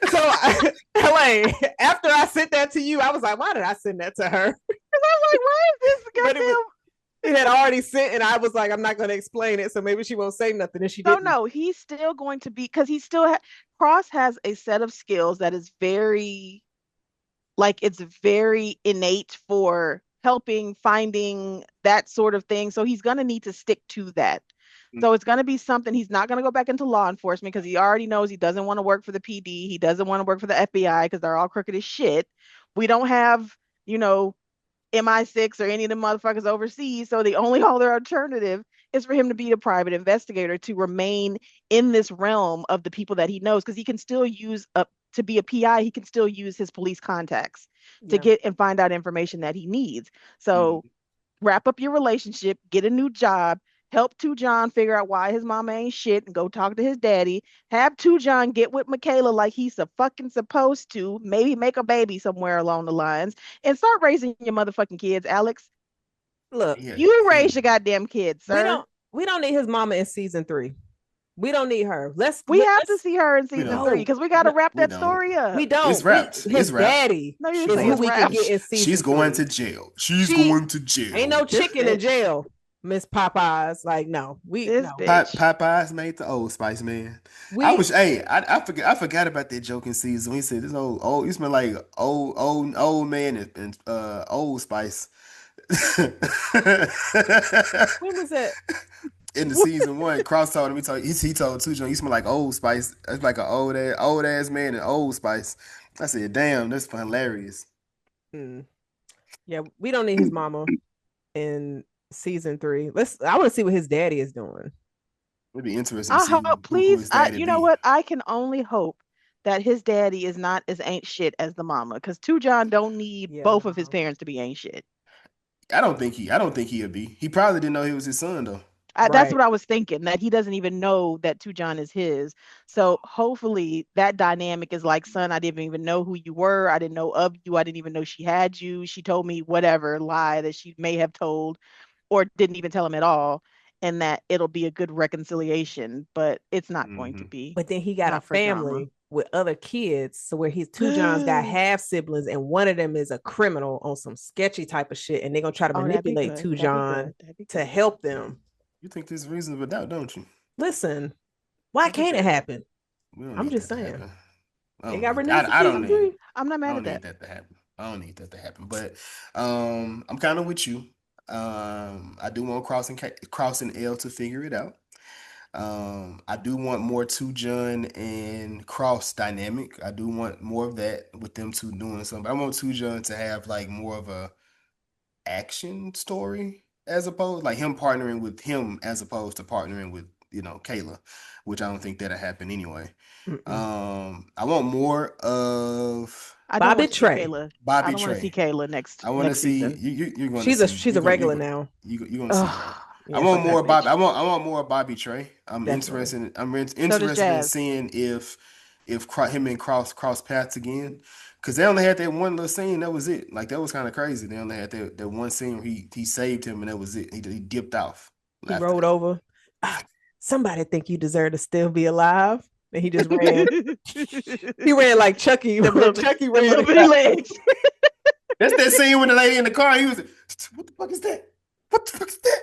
So, Helaine, after I sent that to you, I was like, why did I send that to her? Because I was like, why is this But goddamn? it had already sent, and I was like, I'm not going to explain it, so maybe she won't say nothing, and she So didn't. no, he's still going to be, because he still Cross has a set of skills that is very, like, it's very innate for helping, finding that sort of thing. So he's going to need to stick to that. So it's going to be something. He's not going to go back into law enforcement because he already knows he doesn't want to work for the PD. He doesn't want to work for the FBI because they're all crooked as shit. We don't have, you know, MI6 or any of the motherfuckers overseas. So the only other alternative is for him to be a private investigator to remain in this realm of the people that he knows, because he can still use to be a PI, he can still use his police contacts to get and find out information that he needs. So wrap up your relationship, get a new job, help Two John figure out why his mama ain't shit and go talk to his daddy. Have Two John get with Michaela like he's a fucking supposed to, maybe make a baby somewhere along the lines, and start raising your motherfucking kids, Alex. Look, You raise your goddamn kids, sir. We don't need his mama in season 3. We don't need her. We have to see her in season 3 because we got to wrap that don't. story up. We don't. It's wrapped. His It's wrapped. daddy No, you're is saying who it's we can wrapped. get in season She's going 3. to jail. She's going to jail. Ain't no This chicken in bitch. jail, Miss Popeyes. Like, no, This no. bitch. Popeyes made the Old Spice, man. I forgot about that joke in season. He said this old you smell like old man and Old Spice. When was that? In the season 1, Cross told him, he told Two John, you smell like Old Spice. That's like an old ass man and Old Spice. I said, damn, that's hilarious. Yeah, we don't need his mama in season 3. I want to see what his daddy is doing. It'd be interesting to see please, who his daddy you know what? I can only hope that his daddy is not as ain't shit as the mama, because Two John don't need both of his parents to be ain't shit. I don't think he'll be. He probably didn't know he was his son though. That's what I was thinking, that he doesn't even know that Two John is his. So hopefully that dynamic is like, son, I didn't even know who you were. I didn't know of you. I didn't even know she had you. She told me whatever lie that she may have told, or didn't even tell him at all. And that it'll be a good reconciliation, but it's not going to be. But then he got a family with other kids, so where his Two Johns got half siblings, and one of them is a criminal on some sketchy type of shit, and they're gonna try to manipulate Two John to help them. You think there's reasonable doubt, don't you? Listen, why can't it happen? I'm just saying. They got renewed for season 3. I'm not mad at that. I don't need that to happen. But I'm kind of with you. I do want Cross and Ell to figure it out. I do want more Two John and Cross dynamic. I do want more of that with them two doing something. I want Two John to have like more of a action story, as opposed like him partnering with him as opposed to partnering with Kayla, which I don't think that'll happen anyway. I want more of Bobby Trey. I don't want to see Kayla next. I want to see you're going to see. She's a regular now. You're going to see that. I want more Bobby. I want more Bobby Trey. I'm interested in seeing if him and Cross paths again. Because they only had that one little scene, that was it. Like, that was kind of crazy. They only had that one scene where he saved him, and that was it. He dipped off. He rolled over. Somebody think you deserve to still be alive. And he just ran. He ran like Chucky. Chucky ran. Little bitty legs. That's that scene with the lady in the car. He was like, what the fuck is that? What the fuck is that?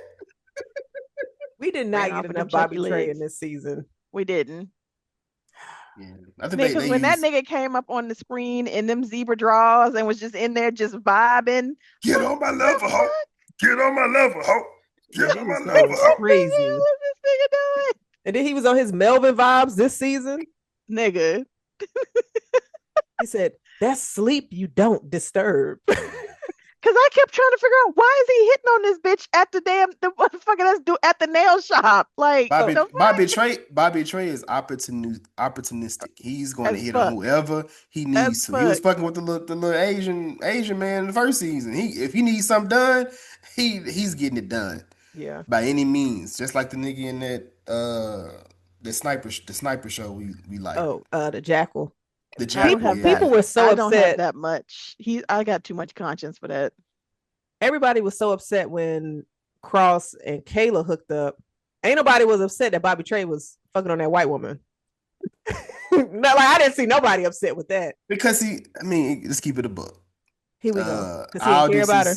We did not get enough Bobby Trey in this season. We didn't. Yeah, I think because when that nigga came up on the screen in them zebra draws and was just in there just vibing. Get on my level, ho. Get on my level, ho. Get on my level, ho. Crazy. What's this nigga doing? And then he was on his Melvin vibes this season. Nigga. He said, that's sleep you don't disturb. Because I kept trying to figure out why is he hitting on this bitch at the motherfucker at the nail shop. Like Oh, the Bobby Trey is opportunistic. He's going to as hit on fuck. whoever he As needs to. He was fuck. fucking with the little Asian man in the first season. If he needs something done, he's getting it done yeah. by any means. Just like the nigga in that the sniper show we like. Oh, the jackal. The I don't Jackal, have yeah. People that. were so I don't have upset. that much. I got too much conscience for that. Everybody was so upset when Cross and Kayla hooked up. Ain't nobody was upset that Bobby Trey was fucking on that white woman. No, like I didn't see nobody upset with that. Because let's keep it a buck. Here we go. Because he didn't care about her.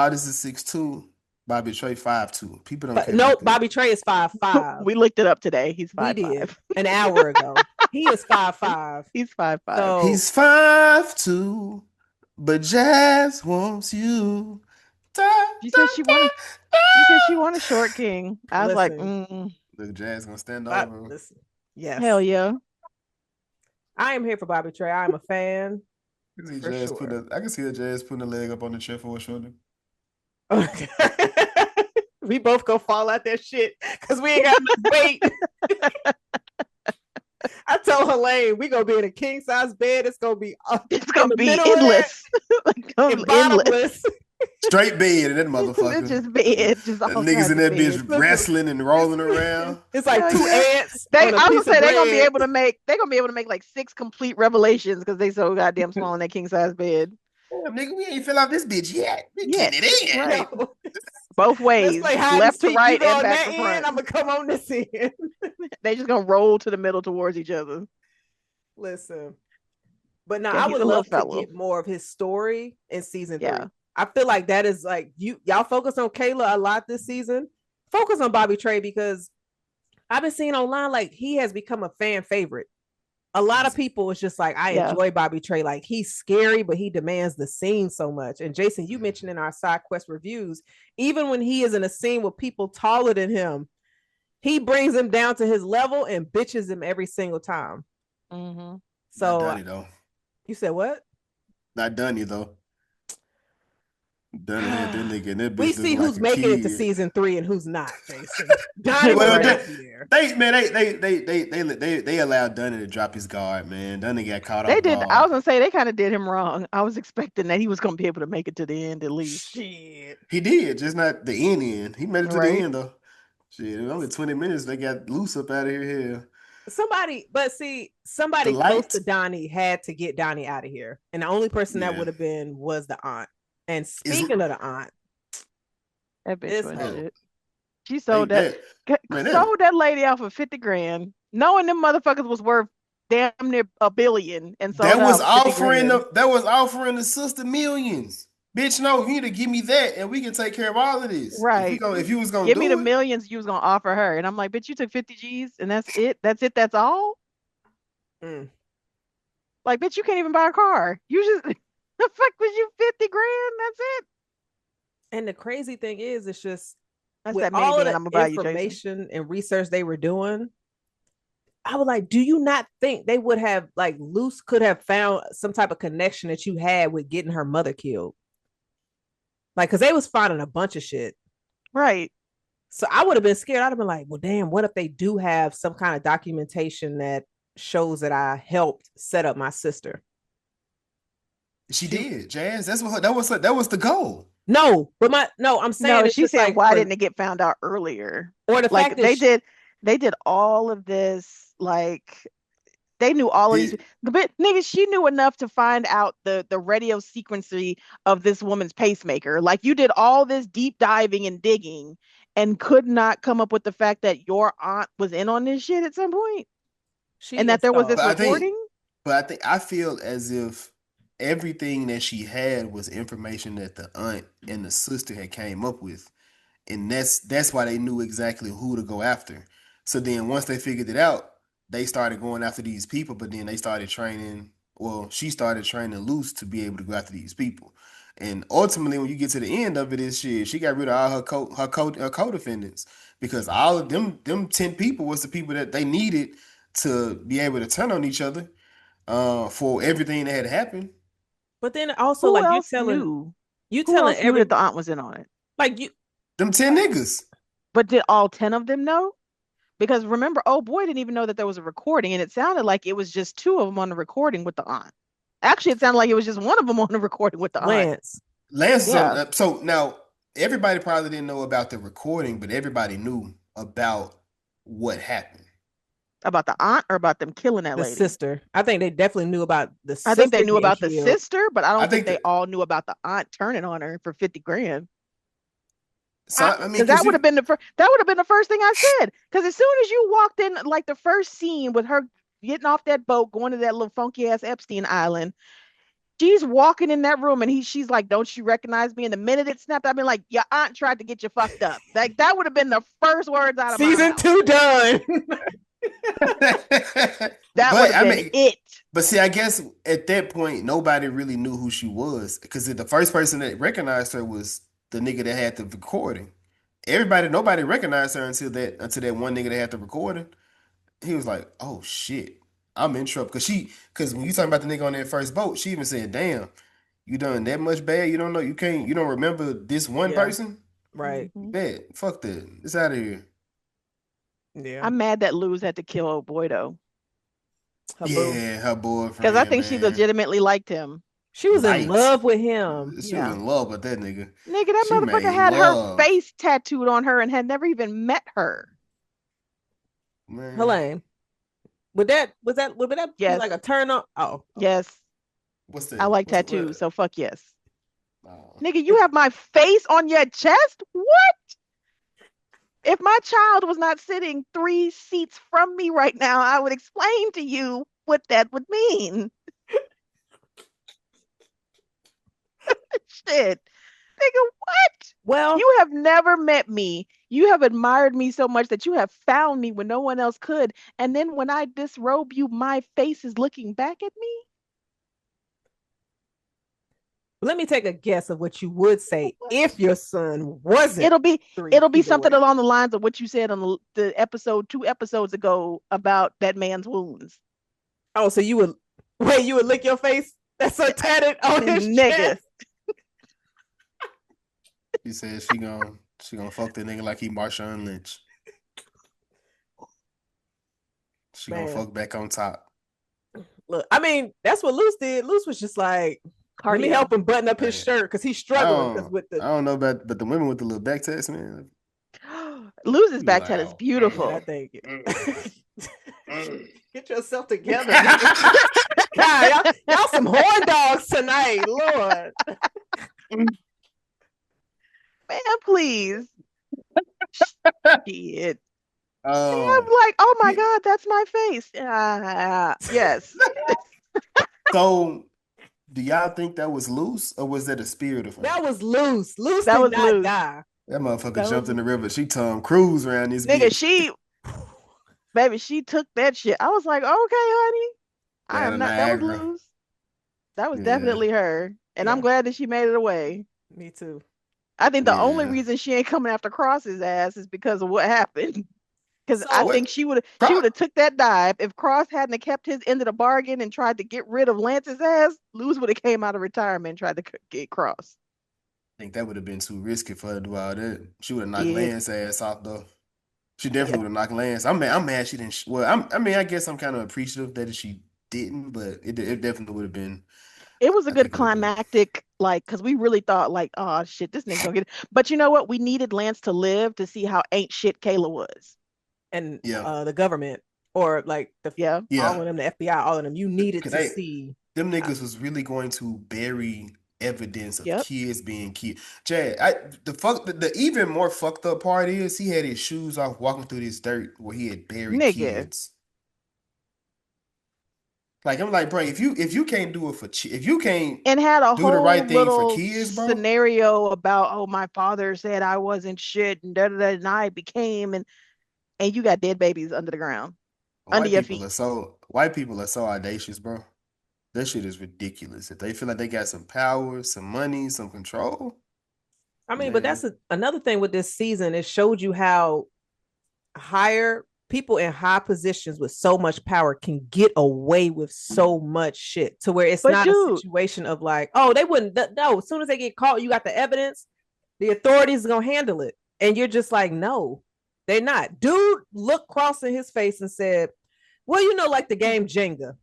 Aldis is 6'2", Bobby Trey 5'2". People don't But care no, about that. Bobby Trey is 5'5". We looked it up today. He's We 5'5". did an hour ago. He is 5'5". He's 5'5". So He's 5'2", but Jazz wants you. Da, She da, said she wanted. da. She said she wanted Short King. I was like, listen, Look, Jazz gonna stand over him. listen. Yes, hell yeah. I am here for Bobby Trey. I am a fan. I can see For Jazz sure. I can see the Jazz putting a leg up on the chair for a shoulder. We both gonna fall out that shit because we ain't got enough weight. I told Helaine we gonna be in a king size bed. It's gonna be Endless. Like, and bottomless. Straight bed in that motherfucker. It's just bed, just all niggas in that bitch beds. wrestling and rolling around. It's like two ants. I on a was piece gonna say of they're gonna be bread. able to make like 6 complete revelations because they so goddamn small in that king size bed. Damn, nigga, we ain't fill out this bitch yet. We Yes, getting it in. right. No. Both Let's ways, play hide and left to seek. right You go and on back that to end, front. I'm gonna come on this end. They just gonna roll to the middle towards each other. Listen, but now Yeah, I he's would a little love to fellow. get more of his story in season 3. Yeah. I feel like that is like y'all focus on Kayla a lot this season. Focus on Bobby Trey because I've been seeing online like he has become a fan favorite. A lot of people is just like, I enjoy Bobby Trey. Like he's scary, but he demands the scene so much. And Jason, you mentioned in our side quest reviews, even when he is in a scene with people taller than him, he brings him down to his level and bitches him every single time. Mm-hmm. So Not Dunny, though. You said what? Not Dunny, though. Dunny had that nigga and that bitch. We see who's like making it to season 3 and who's not, Jason. Donnie will not be there. They allowed Dunny to drop his guard, man. Dunny got caught off They did. guard. I was gonna say they kind of did him wrong. I was expecting that he was gonna be able to make it to the end at least. Shit. He did, just not the end. He made it to Right. the end though. Shit, only 20 minutes. They got loose up out of here. Somebody close to Donnie had to get Donnie out of here, and the only person that would have been was the aunt. And speaking of the aunt, that bitch was shit. She sold that lady out for $50,000, knowing them motherfuckers was worth damn near $1 billion, and so that was offering the sister millions. Bitch, no, you need to give me that, and we can take care of all of this. Right? If you was gonna give me the millions, you was gonna offer her, and I'm like, bitch, you took 50 G's, and that's it. That's all. Like, bitch, you can't even buy a car. You just the fuck was you $50,000? That's it. And the crazy thing is, it's just that's with that all of the information and research they were doing. I was like, do you not think they would have like Luce could have found some type of connection that you had with getting her mother killed? Like, because they was finding a bunch of shit. Right. So I would have been scared. I'd have been like, well, damn, what if they do have some kind of documentation that shows that I helped set up my sister? She did, Jazz. That was the goal. No, I'm saying she said, like, why didn't it get found out earlier? Or the like fact that they did all of this, like they knew all of these, but nigga, she knew enough to find out the radio sequency of this woman's pacemaker. Like, you did all this deep diving and digging and could not come up with the fact that your aunt was in on this shit at some point, and that there was this recording. I feel as if everything that she had was information that the aunt and the sister had came up with, and that's why they knew exactly who to go after. So then once they figured it out, they started going after these people, but then they started training. Well, she started training Luce to be able to go after these people, and ultimately, when you get to the end of it, is shit. She got rid of all her co-defendants because all of them 10 people was the people that they needed to be able to turn on each other for everything that had happened. But then also, who like, else you're telling knew? You Who telling else knew that the aunt was in on it? like you Them 10 niggas. But did all 10 of them know? Because remember, oh boy didn't even know that there was a recording, and it sounded like it was just two of them on the recording with the aunt. Actually, it sounded like it was just one of them on the recording with the aunt. Lance. Lance is Yeah. on. So now everybody probably didn't know about the recording, but everybody knew about what happened. About the aunt or about them killing that The lady? sister. I think they definitely knew about the sister. I think they knew getting about the killed. sister, but I don't think they that- all knew about the aunt turning on her for 50 grand. So I mean, Because that would have been the first. That would have been the first thing I said. Because as soon as you walked in, like the first scene with her getting off that boat, going to that little funky ass Epstein Island, she's walking in that room, and she's like, "Don't you recognize me?" And the minute it snapped, I've been like, "Your aunt tried to get you fucked up." Like that would have been the first words out of my Season mouth. 2 done. That would have been it. But see, I guess at that point, nobody really knew who she was because the first person that recognized her was the nigga that had the recording. Nobody recognized her until that one nigga that had the recording. He was like, "Oh shit, I'm in trouble." Because when you talking about the nigga on that first boat, she even said, "Damn, you done that much bad? You don't know? You don't remember this one person? Right? Bad. Fuck that. It's out of here." Yeah. I'm mad that Luz had to kill old boy though. Her boyfriend. Because I think she legitimately liked him. She was in love with him. She was in love with that nigga. Nigga, that motherfucker had her face tattooed on her and had never even met her. Man. Helaine, would that yes. be like a turn on? Oh. Yes. What's that? I like tattoos, so fuck yes. Oh. Nigga, you have my face on your chest? What? If my child was not sitting 3 seats from me right now, I would explain to you what that would mean. Shit. Nigga, what? Well, you have never met me. You have admired me so much that you have found me when no one else could. And then when I disrobe you, my face is looking back at me. Let me take a guess of what you would say if your son wasn't. It'll be something along the lines of what you said on the episode 2 episodes ago about that man's wounds. Oh, so you would lick your face? That's so tatted on his chest. She said she gonna fuck that nigga like he Marshawn Lynch. She gonna fuck back on top. Look, I mean, that's what Luce did. Luce was just like, let me help him button up his shirt because he's struggling. I don't know about, but the women with the little back tats, man. Luce's back tat is beautiful. I think. Get yourself together. God, y'all some horn dogs tonight, Lord. Man, please. Shit. I'm like, oh my God, that's my face. Yes. So, do y'all think that was Luce or was that a spirit of her? That was Luce. Luce did not die. That motherfucker jumped in the river. She Tom Cruise around this nigga. Baby, she took that shit. I was like, okay, honey. I am not. That was Luce. That was definitely her. And I'm glad that she made it away. Me too. I think the only reason she ain't coming after Cross's ass is because of what happened. Because I think she would have took that dive. If Cross hadn't kept his end of the bargain and tried to get rid of Lance's ass, Luz would have came out of retirement and tried to get Cross. I think that would have been too risky for her to do all that. She would have knocked Lance's ass off though. She definitely would have knocked Lance. I'm mad she didn't. I guess I'm kind of appreciative that she didn't, but it definitely would have been. It was a good climactic, like, because we really thought, like, oh shit, this nigga's gonna get it. But you know what? We needed Lance to live to see how ain't shit Kayla was. And the government, or like all of them, the FBI, all of them, you needed to see. Them niggas was really going to bury evidence of kids being killed. Chad, the even more fucked up part is he had his shoes off walking through this dirt where he had buried kids. Like, I'm like, bro, if you can't do it for if you can't and had a do whole the right thing for kids, bro. Scenario about, oh, my father said I wasn't shit and and I became, and you got dead babies under the ground. Under your feet. White people are so audacious, bro. That shit is ridiculous. If they feel like they got some power, some money, some control. I mean, but that's another thing with this season. It showed you how higher people in high positions with so much power can get away with so much shit to where it's But not dude, a situation of like, oh, they wouldn't. No, as soon as they get caught, you got the evidence. The authorities are gonna handle it, and you're just like, no, they're not. Dude looked cross in his face and said, well, like the game Jenga,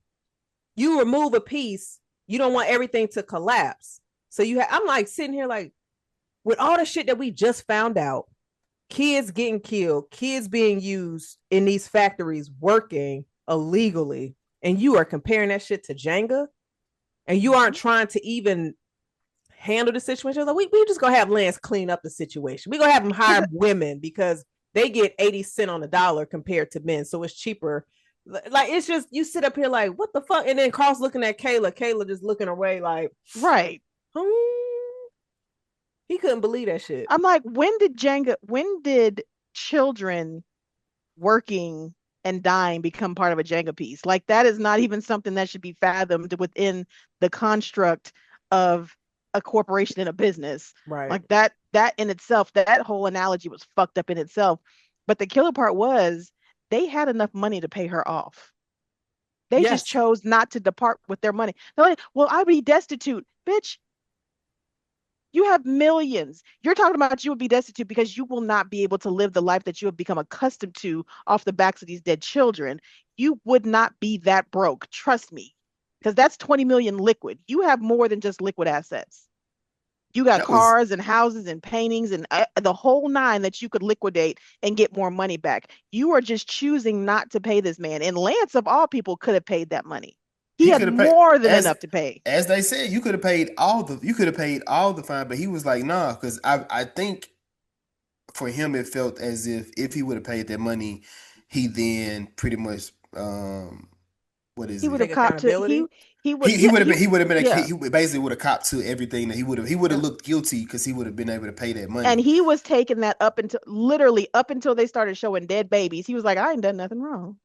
you remove a piece, you don't want everything to collapse. So I'm like sitting here like, with all the shit that we just found out, kids getting killed, kids being used in these factories working illegally, and you are comparing that shit to Jenga, and you aren't trying to even handle the situation. Like, we just gonna have Lance clean up the situation. We gonna have him hire women because they get 80 cents on the dollar compared to men, so it's cheaper. Like, it's just, you sit up here like, what the fuck? And then Carl's looking at Kayla just looking away like, right. He couldn't believe that shit. I'm like, when did children working and dying become part of a Jenga piece? Like, that is not even something that should be fathomed within the construct of a corporation and a business. Right. Like, that in itself, that whole analogy was fucked up in itself. But the killer part was they had enough money to pay her off. They just chose not to depart with their money. They're like, well, I'd be destitute. Bitch, you have millions. You're talking about you would be destitute because you will not be able to live the life that you have become accustomed to off the backs of these dead children. You would not be that broke. Trust me. Because that's 20 million liquid. You have more than just liquid assets. You got cars and houses and paintings and the whole nine that you could liquidate and get more money back. You are just choosing not to pay this man. And Lance, of all people, could have paid that money. He had more than enough to pay. As they said, you could have paid all the fine, but he was like, nah, because I think for him it felt as if he would have paid that money, he then pretty much what is he it? would have copped to he would basically would have copped to everything that he would have looked guilty because he would have been able to pay that money. And he was taking that up until they started showing dead babies. He was like, I ain't done nothing wrong.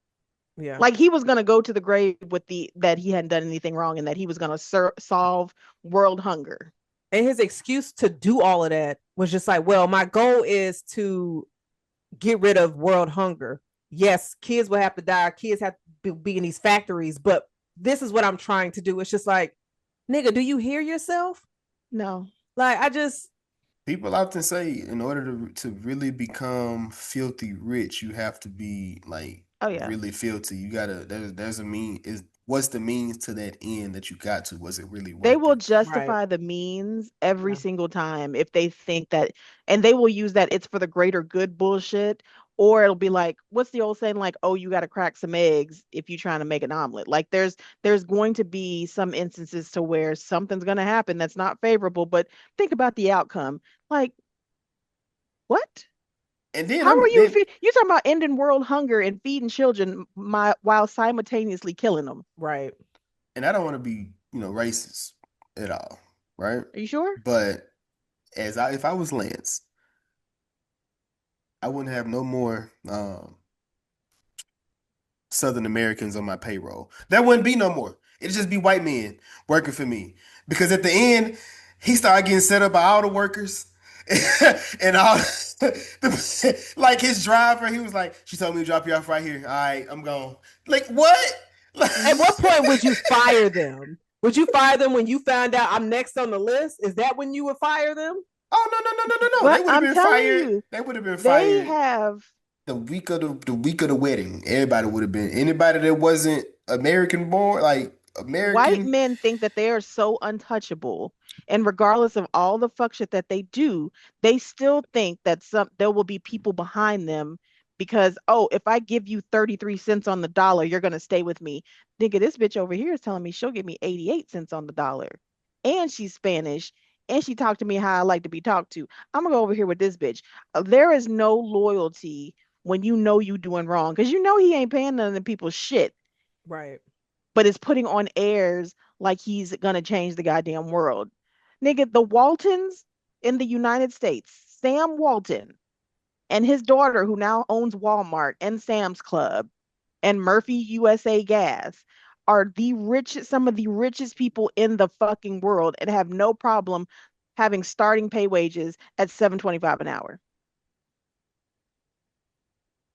Yeah. Like, he was going to go to the grave with that he hadn't done anything wrong and that he was going to solve world hunger. And his excuse to do all of that was just like, well, my goal is to get rid of world hunger. Yes, kids will have to die. Kids have to be in these factories, but this is what I'm trying to do. It's just like, nigga, do you hear yourself? No. Like, people often say in order to really become filthy rich, you have to be like really filthy. You gotta there's a what's the means to that end that you got to? Was it really worth They will it? justify the means every single time if they think that, and they will use that it's for the greater good bullshit, or it'll be like, what's the old saying, like, oh, you got to crack some eggs if you're trying to make an omelet. Like, there's going to be some instances to where something's going to happen that's not favorable, but think about the outcome. Like, what? And then how are you talking about ending world hunger and feeding children while simultaneously killing them? Right. And I don't want to be, racist at all, right? Are you sure? But if I was Lance, I wouldn't have no more Southern Americans on my payroll. That wouldn't be no more. It'd just be white men working for me. Because at the end, he started getting set up by all the workers. And all like his driver, he was like, she told me to drop you off right here. All right, I'm gone. Like, what? At what point would you fire them? Would you fire them when you found out I'm next on the list? Is that when you would fire them? Oh, no. But They would have been fired. They would have been fired. They have the week of the wedding. Everybody would have been, anybody that wasn't American born, like American. White men think that they are so untouchable, and regardless of all the fuck shit that they do, they still think that there will be people behind them because, oh, if I give you 33 cents on the dollar, you're gonna stay with me. Nigga, this bitch over here is telling me she'll give me 88 cents on the dollar, and she's Spanish, and she talked to me how I like to be talked to. I'm gonna go over here with this bitch. There is no loyalty when you know you doing wrong, because he ain't paying none of the people's shit. Right. But is putting on airs like he's gonna change the goddamn world. Nigga, the Waltons in the United States, Sam Walton and his daughter, who now owns Walmart and Sam's Club and Murphy USA Gas, are some of the richest people in the fucking world, and have no problem having starting pay wages at $7.25 an hour.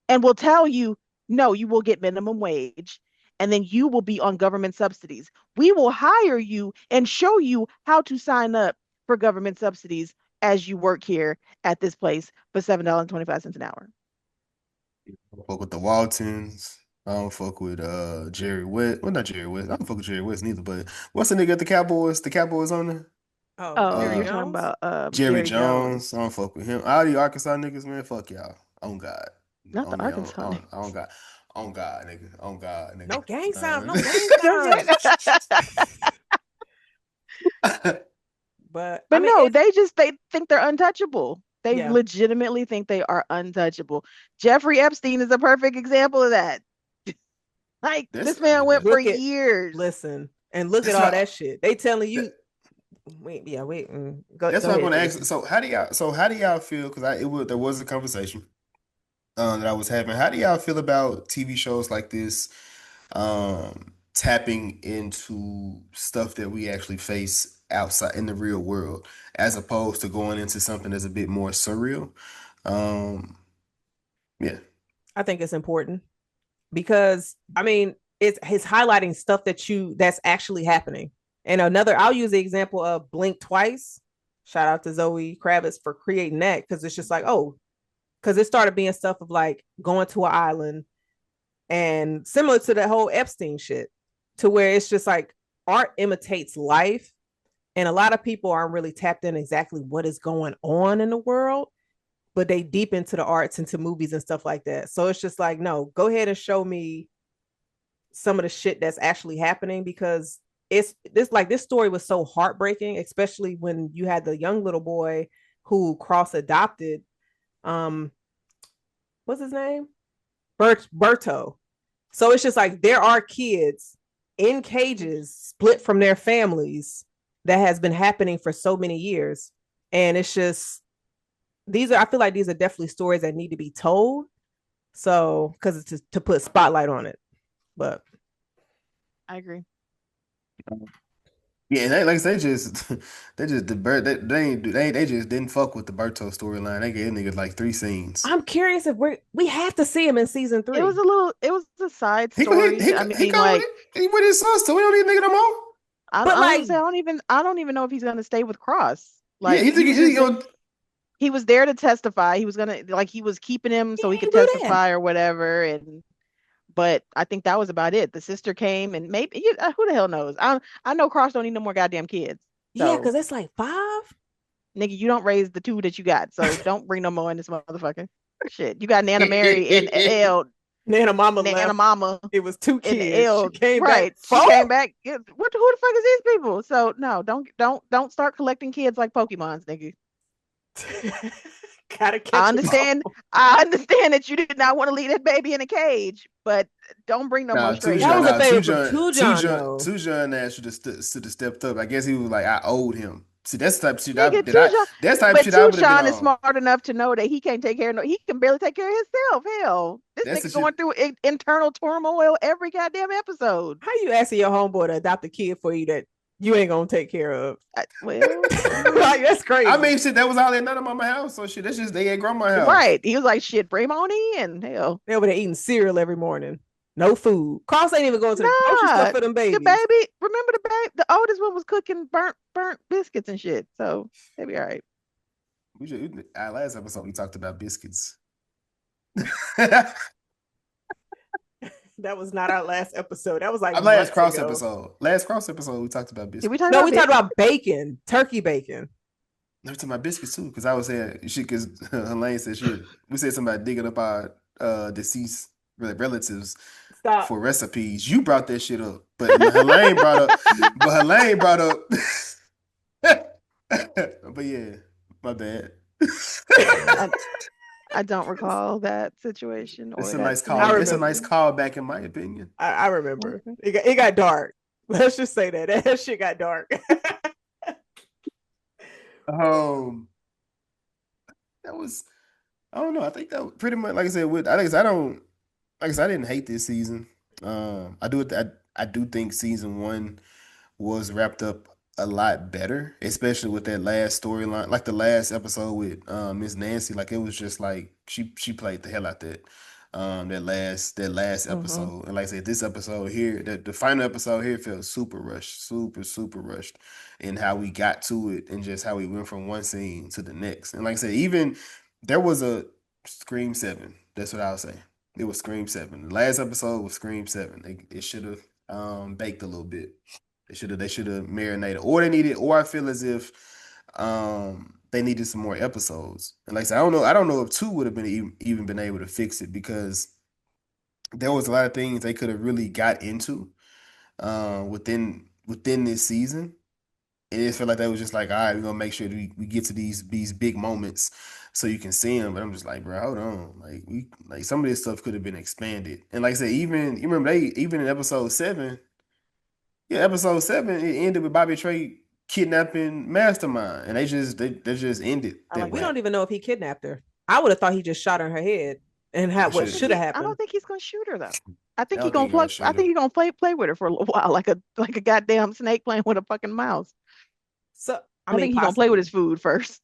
And will tell you no, you will get minimum wage and then you will be on government subsidies. We will hire you and show you how to sign up for government subsidies as you work here at this place for $7.25 an hour. I don't fuck with the Waltons. I don't fuck with Jerry West. Well, not Jerry West. I don't fuck with Jerry West neither. But what's the nigga at the Cowboys? The Cowboys on there? Oh, Oh, Jerry you're Uh, talking Jones. about Jerry Jerry Jones, Jones. I don't fuck with him. All the Arkansas niggas, man. Fuck y'all. On God. not the On me. Arkansas nigga. On God. On God, nigga. On God, No nigga. gang sound. No Uh, gang Okay. sound. But I But mean, no, it's they think they're untouchable. They yeah. legitimately think they are untouchable. Jeffrey Epstein is a perfect example of that. Like that's this man went that, for Look at years. listen and look at that's all what that shit. They telling that, you. Wait, yeah, wait. Go that's go what I'm ahead, gonna ask. Jason. So how do y'all feel? Because there was a conversation that I was having. How do y'all feel about TV shows like this tapping into stuff that we actually face outside in the real world, as opposed to going into something that's a bit more surreal? Um, yeah, I think it's important because I mean it's highlighting stuff that's actually happening. And another, I'll use the example of Blink Twice. Shout out to Zoe Kravitz for creating that because it's just like, oh, because it started being stuff of like going to an island and similar to the whole Epstein shit, to where it's just like art imitates life. And a lot of people aren't really tapped in exactly what is going on in the world, but they deep into the arts, into movies and stuff like that. So it's just like, no, go ahead and show me some of the shit that's actually happening because it's this story was so heartbreaking, especially when you had the young little boy who cross adopted um what's his name? Berto. So it's just like there are kids in cages split from their families that has been happening for so many years. And it's just I feel like these are definitely stories that need to be told. So, because it's to put spotlight on it. But I agree. yeah. Like I say, they just the bird they just didn't fuck with the Berto storyline. They gave niggas like three scenes. I'm curious if we have to see him in season three. It was a side He go story. I he mean, go with like it. He with his son, so we don't need nigga no more. But I was gonna like, say I don't even know if he's gonna stay with Cross. Yeah, Like he was he just gonna he was there to testify. He was gonna like he was keeping him he so he could ain't do that. testify or whatever. And but I think that was about it. The sister came and maybe who the hell knows? I know Cross don't need no more goddamn kids. Yeah, So because it's like 5. nigga, you don't raise the two that you got. So don't bring no more in this motherfucker. Shit, you got Nana Mary and lie. L Nana Mama Nana left. Mama It was 2 and kids. She L. came back Right. She 4. came back. What who the fuck is these people? So no, don't start collecting kids like Pokemons, nigga. Gotta I catch them understand. all. I understand that you did not want to leave that baby in a cage, but don't bring no more Nah, stray That was a dogs. favor from Two John though. Two John ass should have stepped up. I guess he was like, I owed him. See, that's the type of shit Nigga, Tucson, that's the type of but shit I would have been Tucson is on. smart enough to know that he can't take care of no, he can barely take care of himself. Hell, this That's the nigga shit. going through internal turmoil every goddamn episode. How you asking your homeboy to adopt a kid for you that you ain't gonna take care of? Well, Like that's I crazy. mean, shit, that was all at none of mama house. So shit, that's just they at grandma house. right. He was like, shit, bring him on in. Hell, They over there eating cereal every morning. No food. Cross ain't even going to the grocery store nah, for them the babies. baby. Remember the baby? The oldest one was cooking burnt biscuits and shit. So they be all right. Our last episode we talked about biscuits. That was not our last episode. That was like Our months ago. Last cross episode, we talked about Did we biscuits. talk No, about we talked biscuits? about bacon, turkey bacon. We talking about biscuits too, because I was saying she because Helaine said we said something about digging up our deceased relatives Stop. for recipes. You brought that shit up, but Helene brought up but yeah, my bad. I don't recall that situation It's or a that nice call. It's a scenario. nice callback in my opinion. I remember. Okay. It got dark. Let's just say that shit got dark. Um, that was I don't know. I think that was pretty much like I said. I don't like I said. I didn't hate this season. I do think season one was wrapped up a lot better, especially with that last storyline, like the last episode with Miss Nancy. Like it was just like she played the hell out that. that last episode. And like I said, this episode here, the final episode here felt super rushed, super rushed in how we got to it and just how we went from one scene to the next. And like I said, even there was a Scream 7. That's what I would say. It was Scream 7. The last episode was Scream 7. It should have baked a little bit. They should have marinated, or or I feel as if they needed some more episodes. And like I said, I don't know if two would have been even been able to fix it, because there was a lot of things they could have really got into within this season. And it felt like they was just like, all right, we're gonna make sure that we get to these big moments so you can see them. But I'm just like, bro, hold on. Like some of this stuff could have been expanded. And like I said, even you remember they even in episode 7, yeah, episode 7, it ended with Bobby Trey kidnapping Mastermind. And they just ended that We way. don't even know if he kidnapped her. I would have thought he just shot her in her head and Yeah, had what should have I happened. don't think he's gonna shoot her though. I I think don't think he gonna shoot her. he's gonna play with her for a little while, like a goddamn snake playing with a fucking mouse. So I think he's gonna play with his food first.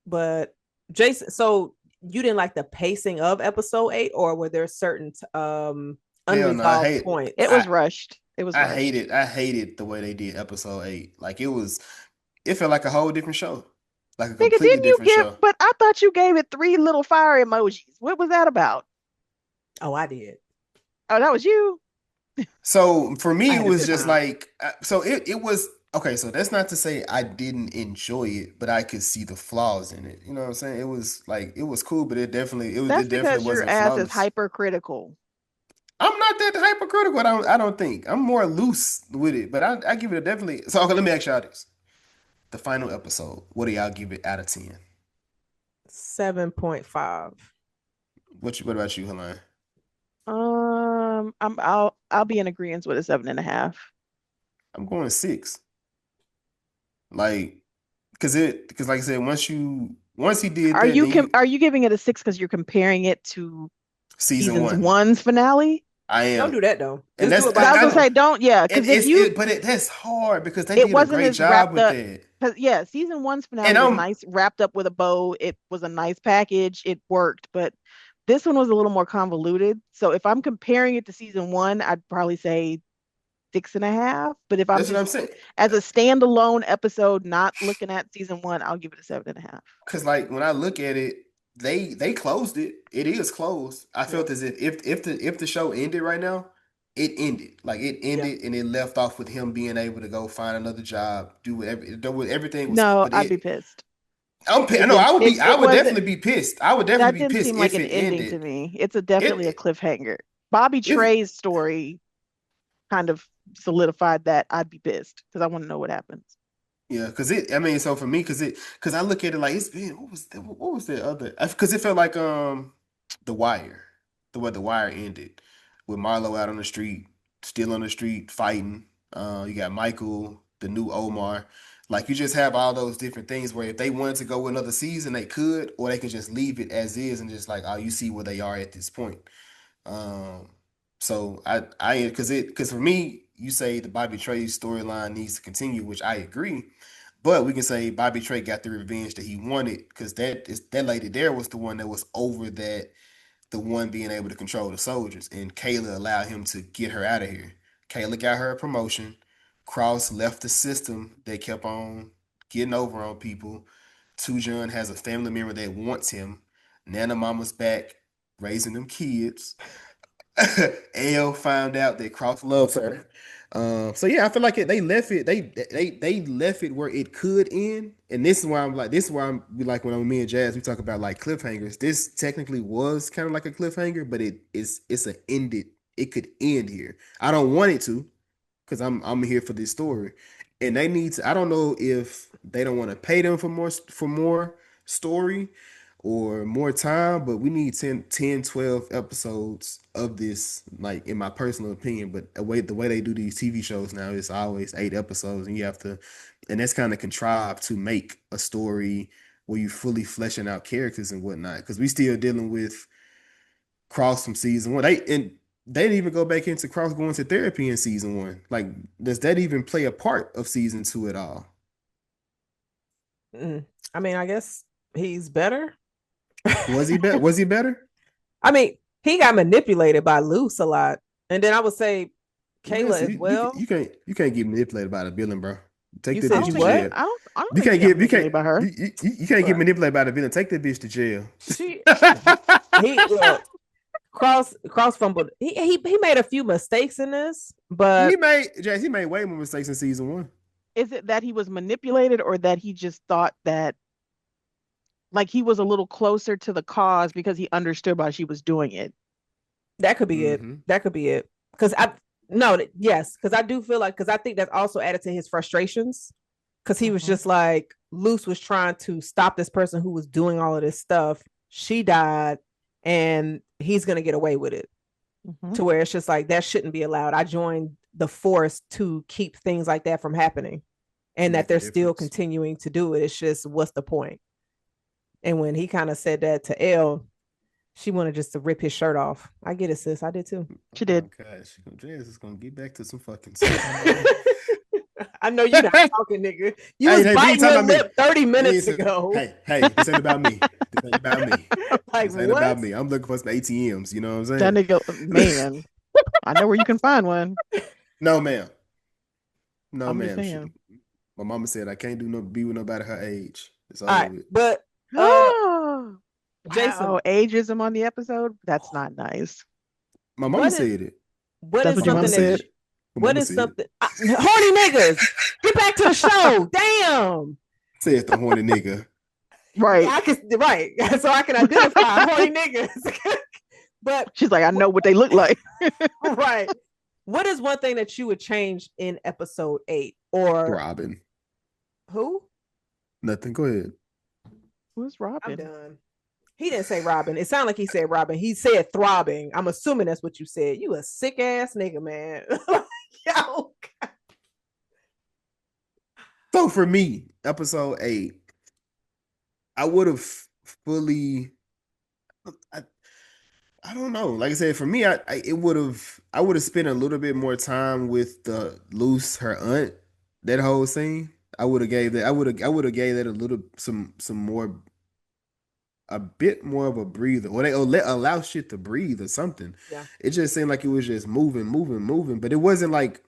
But Jason, so you didn't like the pacing of episode 8, or were there certain unresolved points? It was rushed. It was I rushed. hated the way they did episode 8. Like it felt like a whole different show. Like a Nigga, completely didn't you different give? show. But I thought you gave it 3 little fire emojis. What was that about? Oh, I did. Oh, that was you. So for me, I it had a was good just time. like so it was okay. So that's not to say I didn't enjoy it, but I could see the flaws in it. You know what I'm saying? It was like it was cool, but That's it definitely because your wasn't ass is flawless. hypercritical. I'm not that hypercritical. I don't think I'm more loose with it, but I give it a definitely. So okay, let me ask y'all this: the final episode. What do y'all give it out of 10? 7.5. What about you, Helaine? I'll be in agreement with a 7.5. I'm going 6. Like, because like I said, once he did that, then Are you giving it a 6 because you're comparing it to season season's 1. one's finale? I Don't am. do that though. And Just do that's it by I was gonna say itself. don't, yeah, because that's hard because they it did a wasn't great as job wrapped with up. that. Because yeah, season one's finale And was nice, wrapped up with a bow. It was a nice package. It worked, but this one was a little more convoluted. So if I'm comparing it to season one, I'd probably say 6.5. But if I'm That's what I'm just saying. as a standalone episode, not looking at season one, I'll give it a 7.5. Because like when I look at it, they closed it. It is closed. I felt as if the show ended right now, it ended. Like it ended and it left off with him being able to go find another job, do everything was. No, But I'd be pissed. no, I would be. I It would wasn't. definitely be pissed. I would definitely That be didn't pissed seem like if an it ending to ended. me. It's definitely a It cliffhanger. Bobby if Trey's story kind of solidified that. I'd be pissed because I want to know what happens. Yeah, because I mean, so for me, because I look at it like it's been, what was the other, because it felt like, The Wire, the way The Wire ended, with Marlo out on the street, still on the street fighting. You got Michael, the new Omar. Like, you just have all those different things where if they wanted to go another season, they could, or they could just leave it as is and just like, oh, you see where they are at this point. Um, so because for me, you say the Bobby Trey storyline needs to continue, which I agree. But we can say Bobby Trey got the revenge that he wanted, because that lady there was the one that was over that, the one being able to control the soldiers, and Kayla allowed him to get her out of here. Kayla got her a promotion. Cross left the system that kept on getting over on people. Tujon has a family member that wants him. Nana Mama's back raising them kids. L found out that Cross loves her. So yeah, I feel like they left it. They left it where it could end, and this is why I'm like, this is why I'm we like when I'm me and Jazz, we talk about like cliffhangers. This technically was kind of like a cliffhanger, but it's a ended. It could end here. I don't want it to, because I'm here for this story, and they need to. I don't know if they don't want to pay them for more story or more time, but we need 10, 12 episodes of this, like, in my personal opinion. But the way they do these TV shows now, it's always 8 episodes, and you have to, and that's kind of contrived to make a story where you fully fleshing out characters and whatnot. Because we still dealing with Cross from season one. They didn't even go back into Cross going to therapy in season one. Like, does that even play a part of season two at all? I mean, I guess he's better. Was he better? Was he better? I mean, he got manipulated by Luce a lot. And then I would say Kayla Listen, as well. you can't get manipulated by the villain, bro. Take You that said bitch you to what? jail. I don't You think he can't got get manipulated by her. you can't get Bruh. manipulated by the villain. Take that bitch to jail. He look, Cross fumbled. He made a few mistakes in this, but He made way more mistakes in season one. Is it that he was manipulated or that he just thought that like he was a little closer to the cause because he understood why she was doing it? that could be it. Mm-hmm. That could be it. Because I no, yes, because I do feel like because I think that's also added to his frustrations. Because he was just like Luce was trying to stop this person who was doing all of this stuff. She died, and he's gonna get away with it. To where it's just like that shouldn't be allowed. I joined the force to keep things like that from happening, and that they're still continuing to do it. It's just what's the point? And when he kind of said that to Elle, she wanted just to rip his shirt off. I get it, sis. I did too. She did. Okay, Jazz is gonna get back to some fucking. I know you're not talking, nigga. You was biting your lip 30 minutes ago. Hey, this ain't about me. This ain't about me. Like, this ain't what? about me. I'm looking for some ATMs. You know what I'm saying? That nigga, man. I know where you can find one. No, ma'am. No, I'm just ma'am. saying. My mama said I can't be with nobody her age. It's all right, but Jason, Jason, ageism on the episode. That's not nice. My mama said it. What That's is what your mama something that? said? What is something? Horny niggas, get back to the show. Damn. Says the horny nigga. Right. Yeah, right. So I can identify horny niggas. But she's like, I know what they look like. Right. What is one thing that you would change in episode 8? Or Robin. Who? Nothing. Go ahead. Who's Robin? I'm done. He didn't say Robin. It sounded like he said Robin. He said throbbing. I'm assuming that's what you said. You a sick ass nigga, man. Yo. So for me, episode 8, I would have fully. I don't know. Like I said, for me, I would have spent a little bit more time with the Luce, her aunt. That whole scene, I would have gave that. I would have gave that a little some more, a bit more of a breather, or allow shit to breathe or something. Yeah. It just seemed like it was just moving, but it wasn't like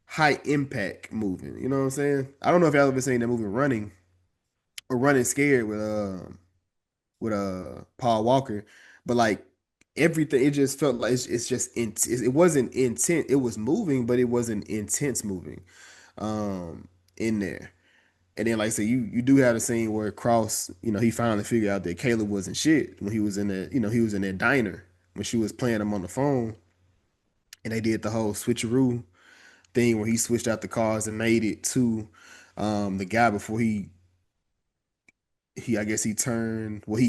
high impact moving. You know what I'm saying? I don't know if y'all ever seen that movie Running Scared with Paul Walker, but like everything, it just felt like it's just it wasn't intense. It was moving, but it wasn't intense moving in there. And then, like I said, you do have a scene where Cross, he finally figured out that Caleb wasn't shit when he was in that, he was in that diner when she was playing him on the phone, and they did the whole switcheroo thing where he switched out the cars and made it to the guy before he I guess he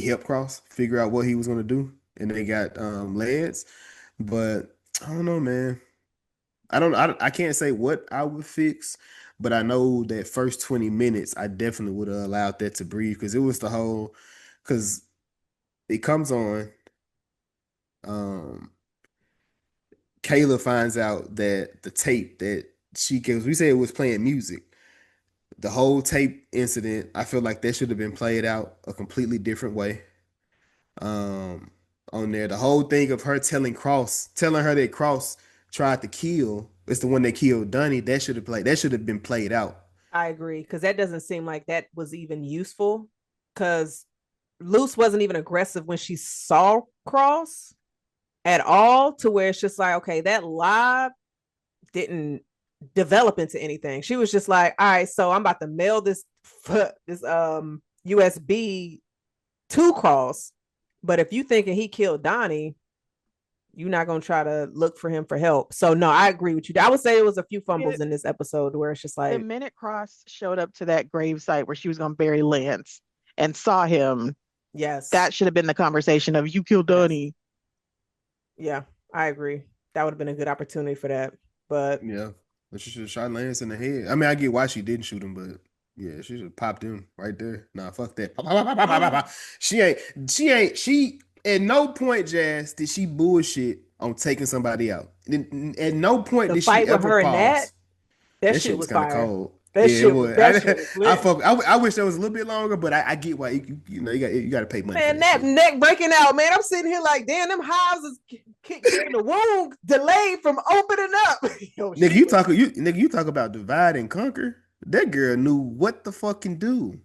helped Cross figure out what he was gonna do, and they got leads. But I don't know, man. I can't say what I would fix, but I know that first 20 minutes I definitely would have allowed that to breathe, because it was because it comes on. Kayla finds out that the tape that she gives, we say it was playing music. The whole tape incident, I feel like that should have been played out a completely different way. On there, the whole thing of her telling her that Cross tried to kill, it's the one that killed Donnie. That should have been played out. I agree, because that doesn't seem like that was even useful. Because Luce wasn't even aggressive when she saw Cross at all, to where it's just like, okay, that lie didn't develop into anything. She was just like, all right, so I'm about to mail this USB to Cross, but if you thinking he killed Donnie, you're not gonna try to look for him for help. So no, I agree with you. I would say it was a few fumbles in this episode where it's just like, the minute Cross showed up to that grave site where she was gonna bury Lance and saw him, yes, that should have been the conversation of, you killed Donnie. Yeah, I agree. That would have been a good opportunity for that. But yeah, she should have shot Lance in the head. I mean, I get why she didn't shoot him, but yeah, she should have popped him right there. Nah, fuck that. She at no point, Jazz, did she bullshit on taking somebody out. At no point the did fight she with ever her pause. and that shit was kind of fire. cold. That Yeah, it shit was was. that shit was lit. I wish that was a little bit longer, but I get why you got to pay money. Man, for that shit. neck breaking out, man. I'm sitting here like, damn, them hives is keeping the wound delayed from opening up. Yo, Nigga, you talk about divide and conquer. That girl knew what the fuck can do.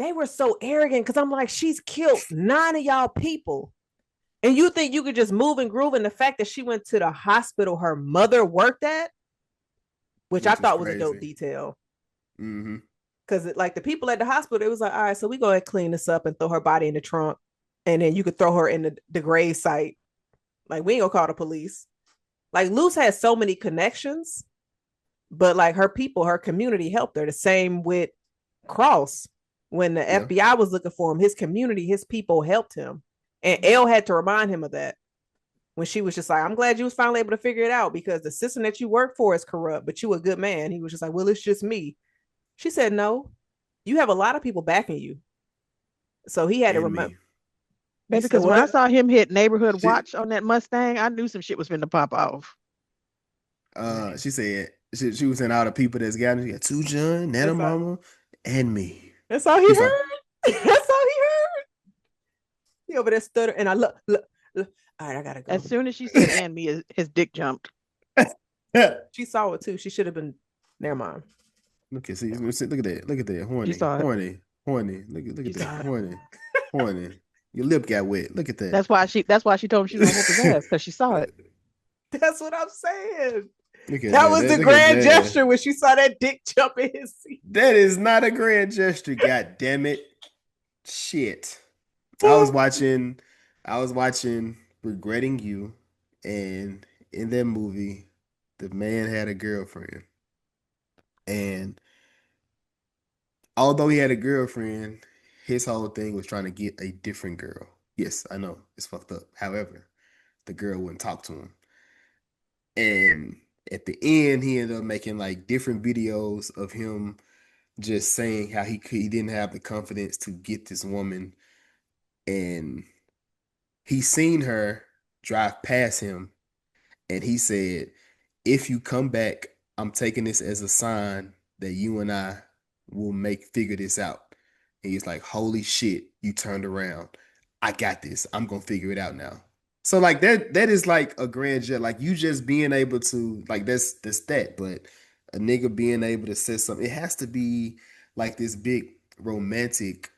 they were so arrogant because I'm like, she's killed 9 of y'all people. And you think you could just move and groove, and the fact that she went to the hospital her mother worked at, which I thought was a dope detail. Mm-hmm. Because like the people at the hospital, it was like, all right, so we go ahead and clean this up and throw her body in the trunk, and then you could throw her in the grave site. Like, we ain't gonna call the police. Like, Luce has so many connections, but like her people, her community helped her. The same with Cross. When the FBI was looking for him, his community, his people helped him. And Elle had to remind him of that when she was just like, I'm glad you was finally able to figure it out, because the system that you work for is corrupt, but you a good man. He was just like, well, it's just me. She said, no, you have a lot of people backing you. So he had to remember. Because when I saw him hit neighborhood watch on that Mustang, I knew some shit was finna pop off. She said she was in all the people that's got it. She got two John, Nana Mama, and me. That's all he heard. That's all he heard. He over there stutter, and I look. All right, I gotta go. As soon as she said "and me," his dick jumped. She saw it too. She should have been. Never mind. Look at that. Look at that. Horny. Look at that. Horny. Your lip got wet. Look at that. That's why she told him she was gonna whoop his ass, because she saw it. That's what I'm saying. That was the grand gesture when she saw that dick jump in his seat. That is not a grand gesture. God damn it. Shit. I was watching Regretting You, and in that movie, the man had a girlfriend. And although he had a girlfriend, his whole thing was trying to get a different girl. Yes, I know, it's fucked up. However, the girl wouldn't talk to him. And at the end, he ended up making like different videos of him just saying how he didn't have the confidence to get this woman. And he seen her drive past him, and he said, if you come back, I'm taking this as a sign that you and I will figure this out. And he's like, holy shit, you turned around. I got this. I'm gonna figure it out now. So like that is like a grand gesture. Like, you just being able to, like, that's that. But a nigga being able to say something, it has to be like this big romantic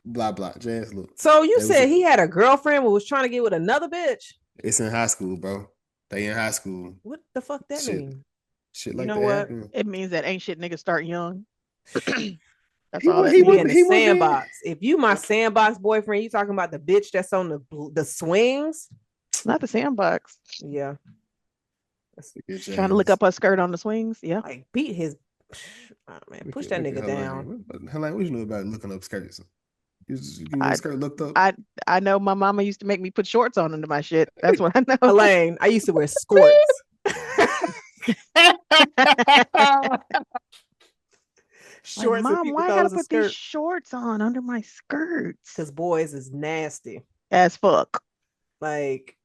blah blah. Jazz, look. So you said he had a girlfriend who was trying to get with another bitch? It's in high school, bro. They in high school. What the fuck that mean? Shit like you know that what? happen. It means that ain't shit niggas start young. That's he all that he means. in the sandbox. If you my sandbox boyfriend, you talking about the bitch that's on the swings? Not the sandbox. Yeah. Trying to lick up her skirt on the swings. Yeah. Like, beat his man, push that nigga down. Helaine, what you know about looking up skirts? You skirt looked up? I know my mama used to make me put shorts on under my shit. That's what I know. Helaine, I used to wear skirts. Shorts. Like, Mom, why I gotta put these shorts on under my skirts? Because boys is nasty as fuck. Like,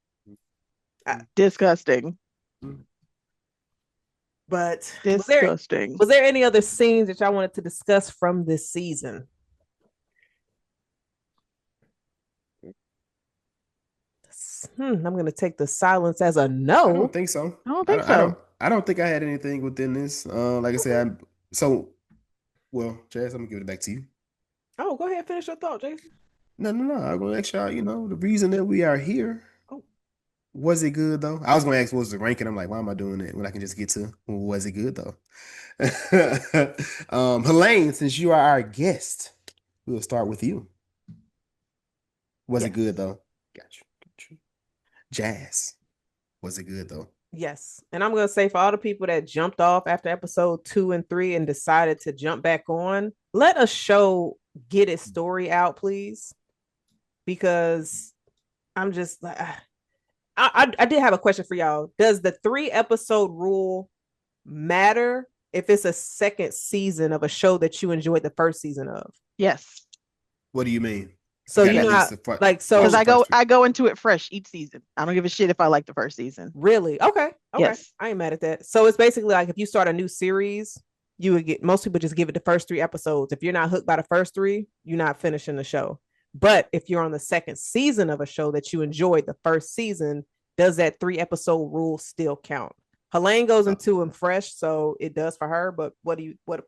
disgusting. But disgusting. Was there any other scenes that y'all wanted to discuss from this season? I'm gonna take the silence as a no. I don't think so. I don't think I had anything within this. Like I said, well, Jazz, I'm gonna give it back to you. Oh, go ahead, finish your thought, Jason. No. I'm gonna ask y'all, the reason that we are here. Oh. Was it good though? I was gonna ask what was the ranking. I'm like, why am I doing it when I can just get to was it good though? Helaine, since you are our guest, we'll start with you. Was it good though? Got you. Jazz, was it good though? Yes. And I'm gonna say, for all the people that jumped off after episode 2 and 3 and decided to jump back on, let a show get its story out, please. Because I'm just like, I did have a question for y'all. Does the 3-episode rule matter if it's a second season of a show that you enjoyed the first season of? Yes. What do you mean? So because I go into it fresh each season. I don't give a shit if I like the first season. Really? Okay. Yes. I ain't mad at that. So it's basically like if you start a new series, you would get, most people just give it the first 3 episodes. If you're not hooked by the first three, you're not finishing the show. But if you're on the second season of a show that you enjoyed the first season, does that 3 episode rule still count? Helaine goes Uh, into them fresh, so it does for her. But what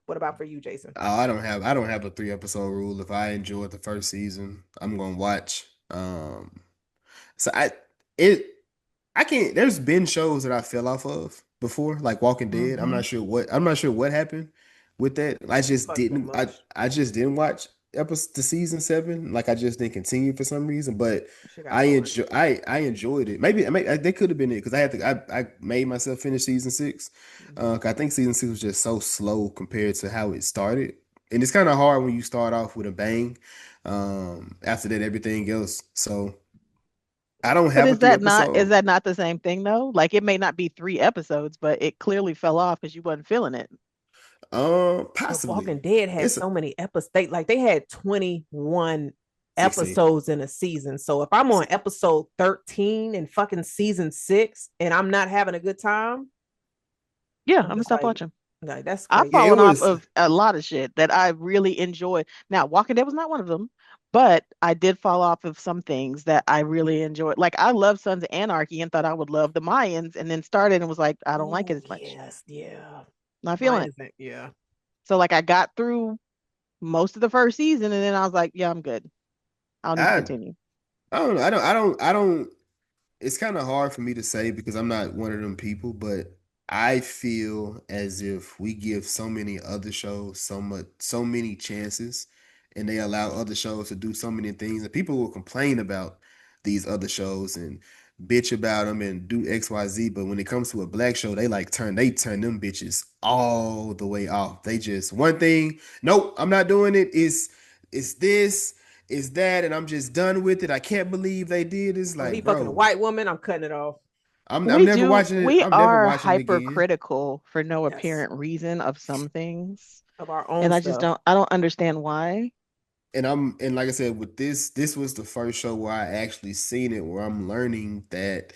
about for you, Jason? I don't have a 3 episode rule. If I enjoyed the first season, I'm gonna watch. So it I can't. There's been shows that I fell off of before, like Walking Dead. Mm-hmm. I'm not sure what happened with that. I just Fuck that didn't. I much. I just didn't watch episode the season 7. Like I just didn't continue for some reason. But She got boring. I enjoyed it. Maybe that could have been it because I made myself finish season 6. Mm-hmm. 'Cause I think season 6 was just so slow compared to how it started, and it's kind of hard when you start off with a bang. After that, everything else. So. I don't But have a three is episode. that not the same thing though? Like it may not be 3 episodes, but it clearly fell off because you wasn't feeling it. But Possibly. Walking Dead had It's a, so many episodes. They had 21 16. episodes in a season. So if I'm on episode 13 in fucking season 6 and I'm not having a good time, Yeah, I'm I'm gonna just stop watching. like that's I've crazy. Yeah, it fallen off was. of a lot of shit that I really enjoyed. Now, Walking Dead was not one of them, but I did fall off of some things that I really enjoyed. Like I love Sons of Anarchy and thought I would love the Mayans, and then started and was like, I don't like it Oh as much. yes, yeah. Not feeling Mine it. isn't, yeah. So like I got through most of the first season, and then I was like, yeah, I'm good. I don't need to I continue. I don't know. I don't. It's kind of hard for me to say because I'm not one of them people, but I feel as if we give so many other shows so many chances, and they allow other shows to do so many things, and people will complain about these other shows and bitch about them and do XYZ, but when it comes to a black show, they turn them bitches all the way off. They just one thing, nope, I'm not doing it. It's this, it's that, and I'm just done with it. I can't believe they did. It's Oh, he like, fucking a bro, white woman. I'm cutting it off. I'm never watching it. We I'm never are watching it again. hypercritical for no Yes. apparent reason of some things. Of our own And stuff. I don't understand why. And like I said, with this was the first show where I actually seen it, where I'm learning that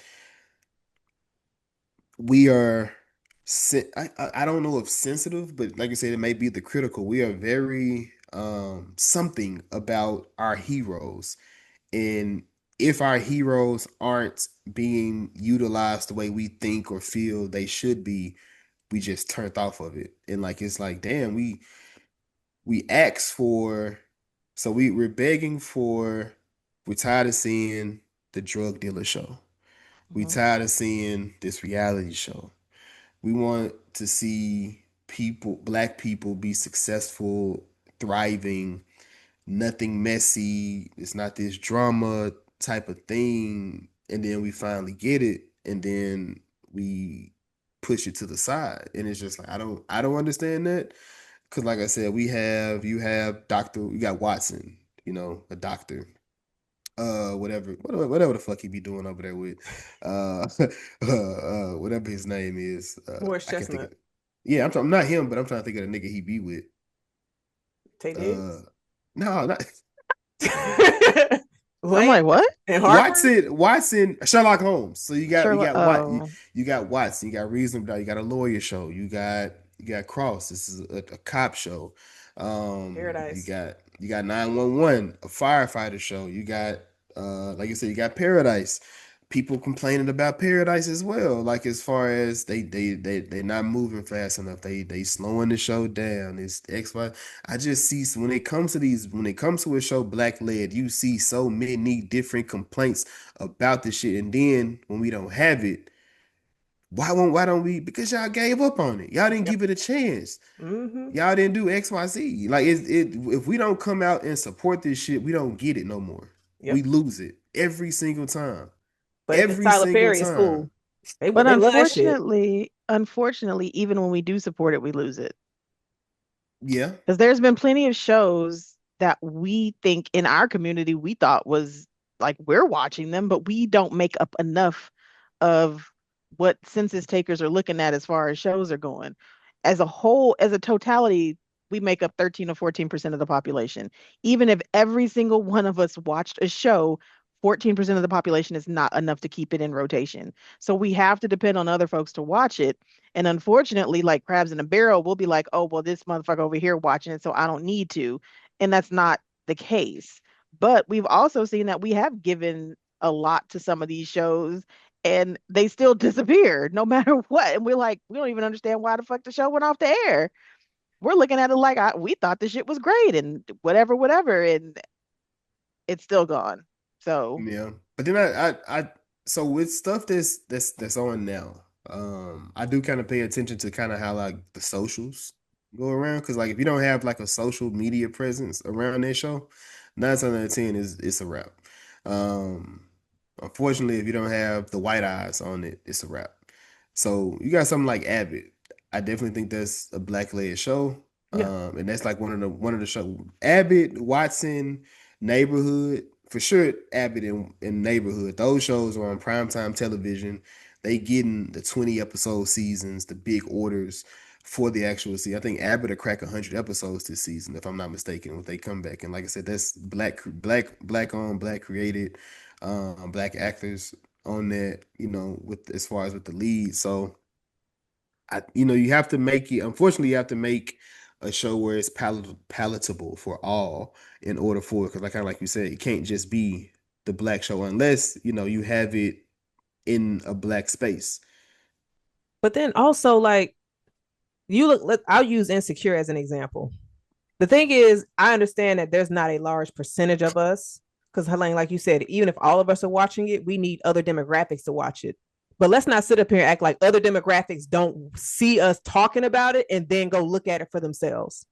we are. I don't know if sensitive, but like I said, it may be the critical. We are very something about our heroes, and if our heroes aren't being utilized the way we think or feel they should be, we just turned off of it. And like it's like, damn, we ask for so we're begging for we're tired of seeing the drug dealer show. We Mhm. tired of seeing this reality show. We want to see black people be successful, thriving, nothing messy. It's not this drama type of thing. And then we finally get it, and then we push it to the side. And it's just like I don't understand that. Cause like I said, you have you got Watson, a doctor. Whatever the fuck he be doing over there with whatever his name is. Morris I can't think of Chestnut. it. Yeah, I'm not him, but I'm trying to think of the nigga he be with. Tay Uh Diggs. no, not I'm Lane like, what? and Harper. Watson, Sherlock Holmes. So Sherlock. Oh, you got Watson, you got Reasonable Doubt, you got a lawyer show, you got Cross. This is a cop show. You Paradise. got 911, a firefighter show. You got like you said, you got Paradise. People complaining about Paradise as well. Like as far as they're not moving fast enough. They slowing the show down. It's X Y. I just see when it comes to a show black led, you see so many different complaints about the shit. And then when we don't have it, why don't we? Because y'all gave up on it. Y'all didn't Yep. give it a chance. Mm-hmm. Y'all didn't do XYZ. Like if we don't come out and support this shit, we don't get it no more. We Yep. lose it every single time. But if it's Every Tyler single Perry, it's time. cool. They but they love that shit. unfortunately, even when we do support it, we lose it. Yeah. Because there's been plenty of shows that we think in our community we thought was like we're watching them, but we don't make up enough of what census takers are looking at as far as shows are going. As a whole, as a totality, we make up 13 or 14% of the population. Even if every single one of us watched a show 14% of the population is not enough to keep it in rotation. So we have to depend on other folks to watch it. And unfortunately, like crabs in a barrel, we'll be like, oh, well, this motherfucker over here watching it, so I don't need to. And that's not the case. But we've also seen that we have given a lot to some of these shows and they still disappear no matter what. And we're like, we don't even understand why the fuck the show went off the air. We're looking at it like we thought the shit was great and whatever, whatever. And it's still gone. So Yeah, but then so with stuff that's on now, I do kind of pay attention to kind of how like the socials go around because like if you don't have like a social media presence around that show, 9 times out of 10 is it's a wrap. Um, Unfortunately, if you don't have the white eyes on it, it's a wrap. So you got something like Abbott. I definitely think that's a black led show. yeah. And that's like one of the show Abbott, Watson, Neighborhood. For sure, Abbott and Neighborhood. Those shows are on primetime television. They getting the 20 episode seasons, the big orders for the actual season. I think Abbott will crack 100 episodes this season, if I'm not mistaken, when they come back. And like I said, that's black owned, black created, black actors on that, with as far as with the lead. So you have to make it. Unfortunately, you have to make a show where it's palatable for all in order for it. Because, like kind of like you said, it can't just be the black show unless you have it in a black space. But then also, like, I'll use Insecure as an example. The thing is, I understand that there's not a large percentage of us because, Helaine, like you said, even if all of us are watching it, we need other demographics to watch it. But let's not sit up here and act like other demographics don't see us talking about it and then go look at it for themselves.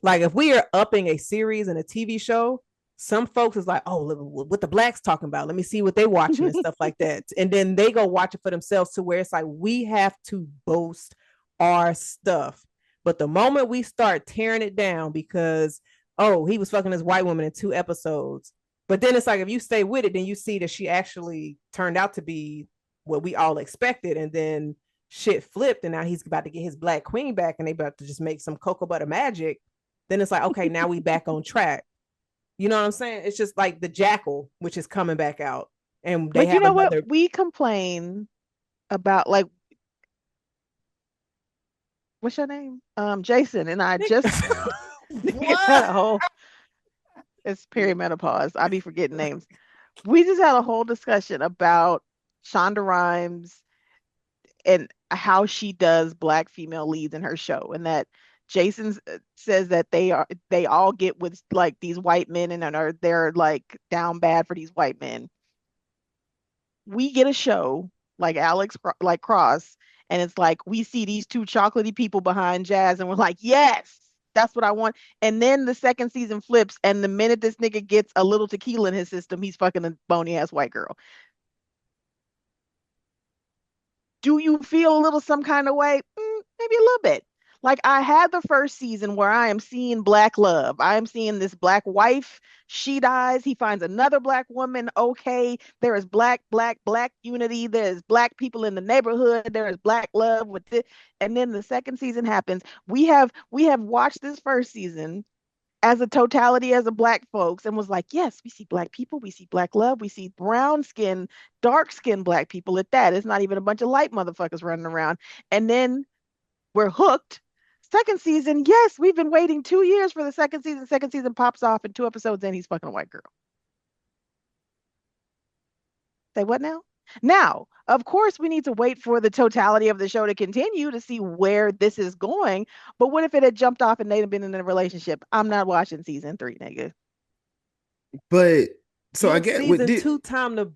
Like if we are upping a series and a TV show, some folks is like, oh, what the blacks talking about? Let me see what they watching and stuff like that. And then they go watch it for themselves to where it's like, we have to boast our stuff. But the moment we start tearing it down because, oh, he was fucking this white woman in 2 episodes. But then it's like, if you stay with it, then you see that she actually turned out to be what we all expected. And then shit flipped. And now he's about to get his black queen back and they about to just make some cocoa butter magic. Then it's like, okay, now we back on track. You know what I'm saying? It's just like the Jackal, which is coming back out. And they but you have know another. what? We complain about like what's your name? Jason and I just had a whole it's perimenopause. I be forgetting names. We just had a whole discussion about Shonda Rhimes and how she does black female leads in her show, and that Jason says that they all get with like these white men and they're like down bad for these white men. We get a show like Alex like Cross, and it's like we see these two chocolatey people behind Jazz, and we're like, yes, that's what I want. And then the second season flips, and the minute this nigga gets a little tequila in his system, he's fucking a bony ass white girl. Do you feel a little some kind of way? Maybe a little bit. Like I had the first season where I am seeing black love. I am seeing this black wife. She dies. He finds another black woman. Okay. There is black, black, black unity. There's black people in the neighborhood. There is black love with this. And then the second season happens. We have watched this first season as a totality as a black folks and was like, yes, we see black people, we see black love, we see brown skin, dark skin black people at that. It's not even a bunch of light motherfuckers running around. And then we're hooked. Second season, yes, we've been waiting 2 years for the second season. Second season pops off in 2 episodes and he's fucking a white girl. Say what now? Now, of course, we need to wait for the totality of the show to continue to see where this is going. But what if it had jumped off and they'd have been in a relationship? I'm not watching season 3, nigga. But so I get season 2 time to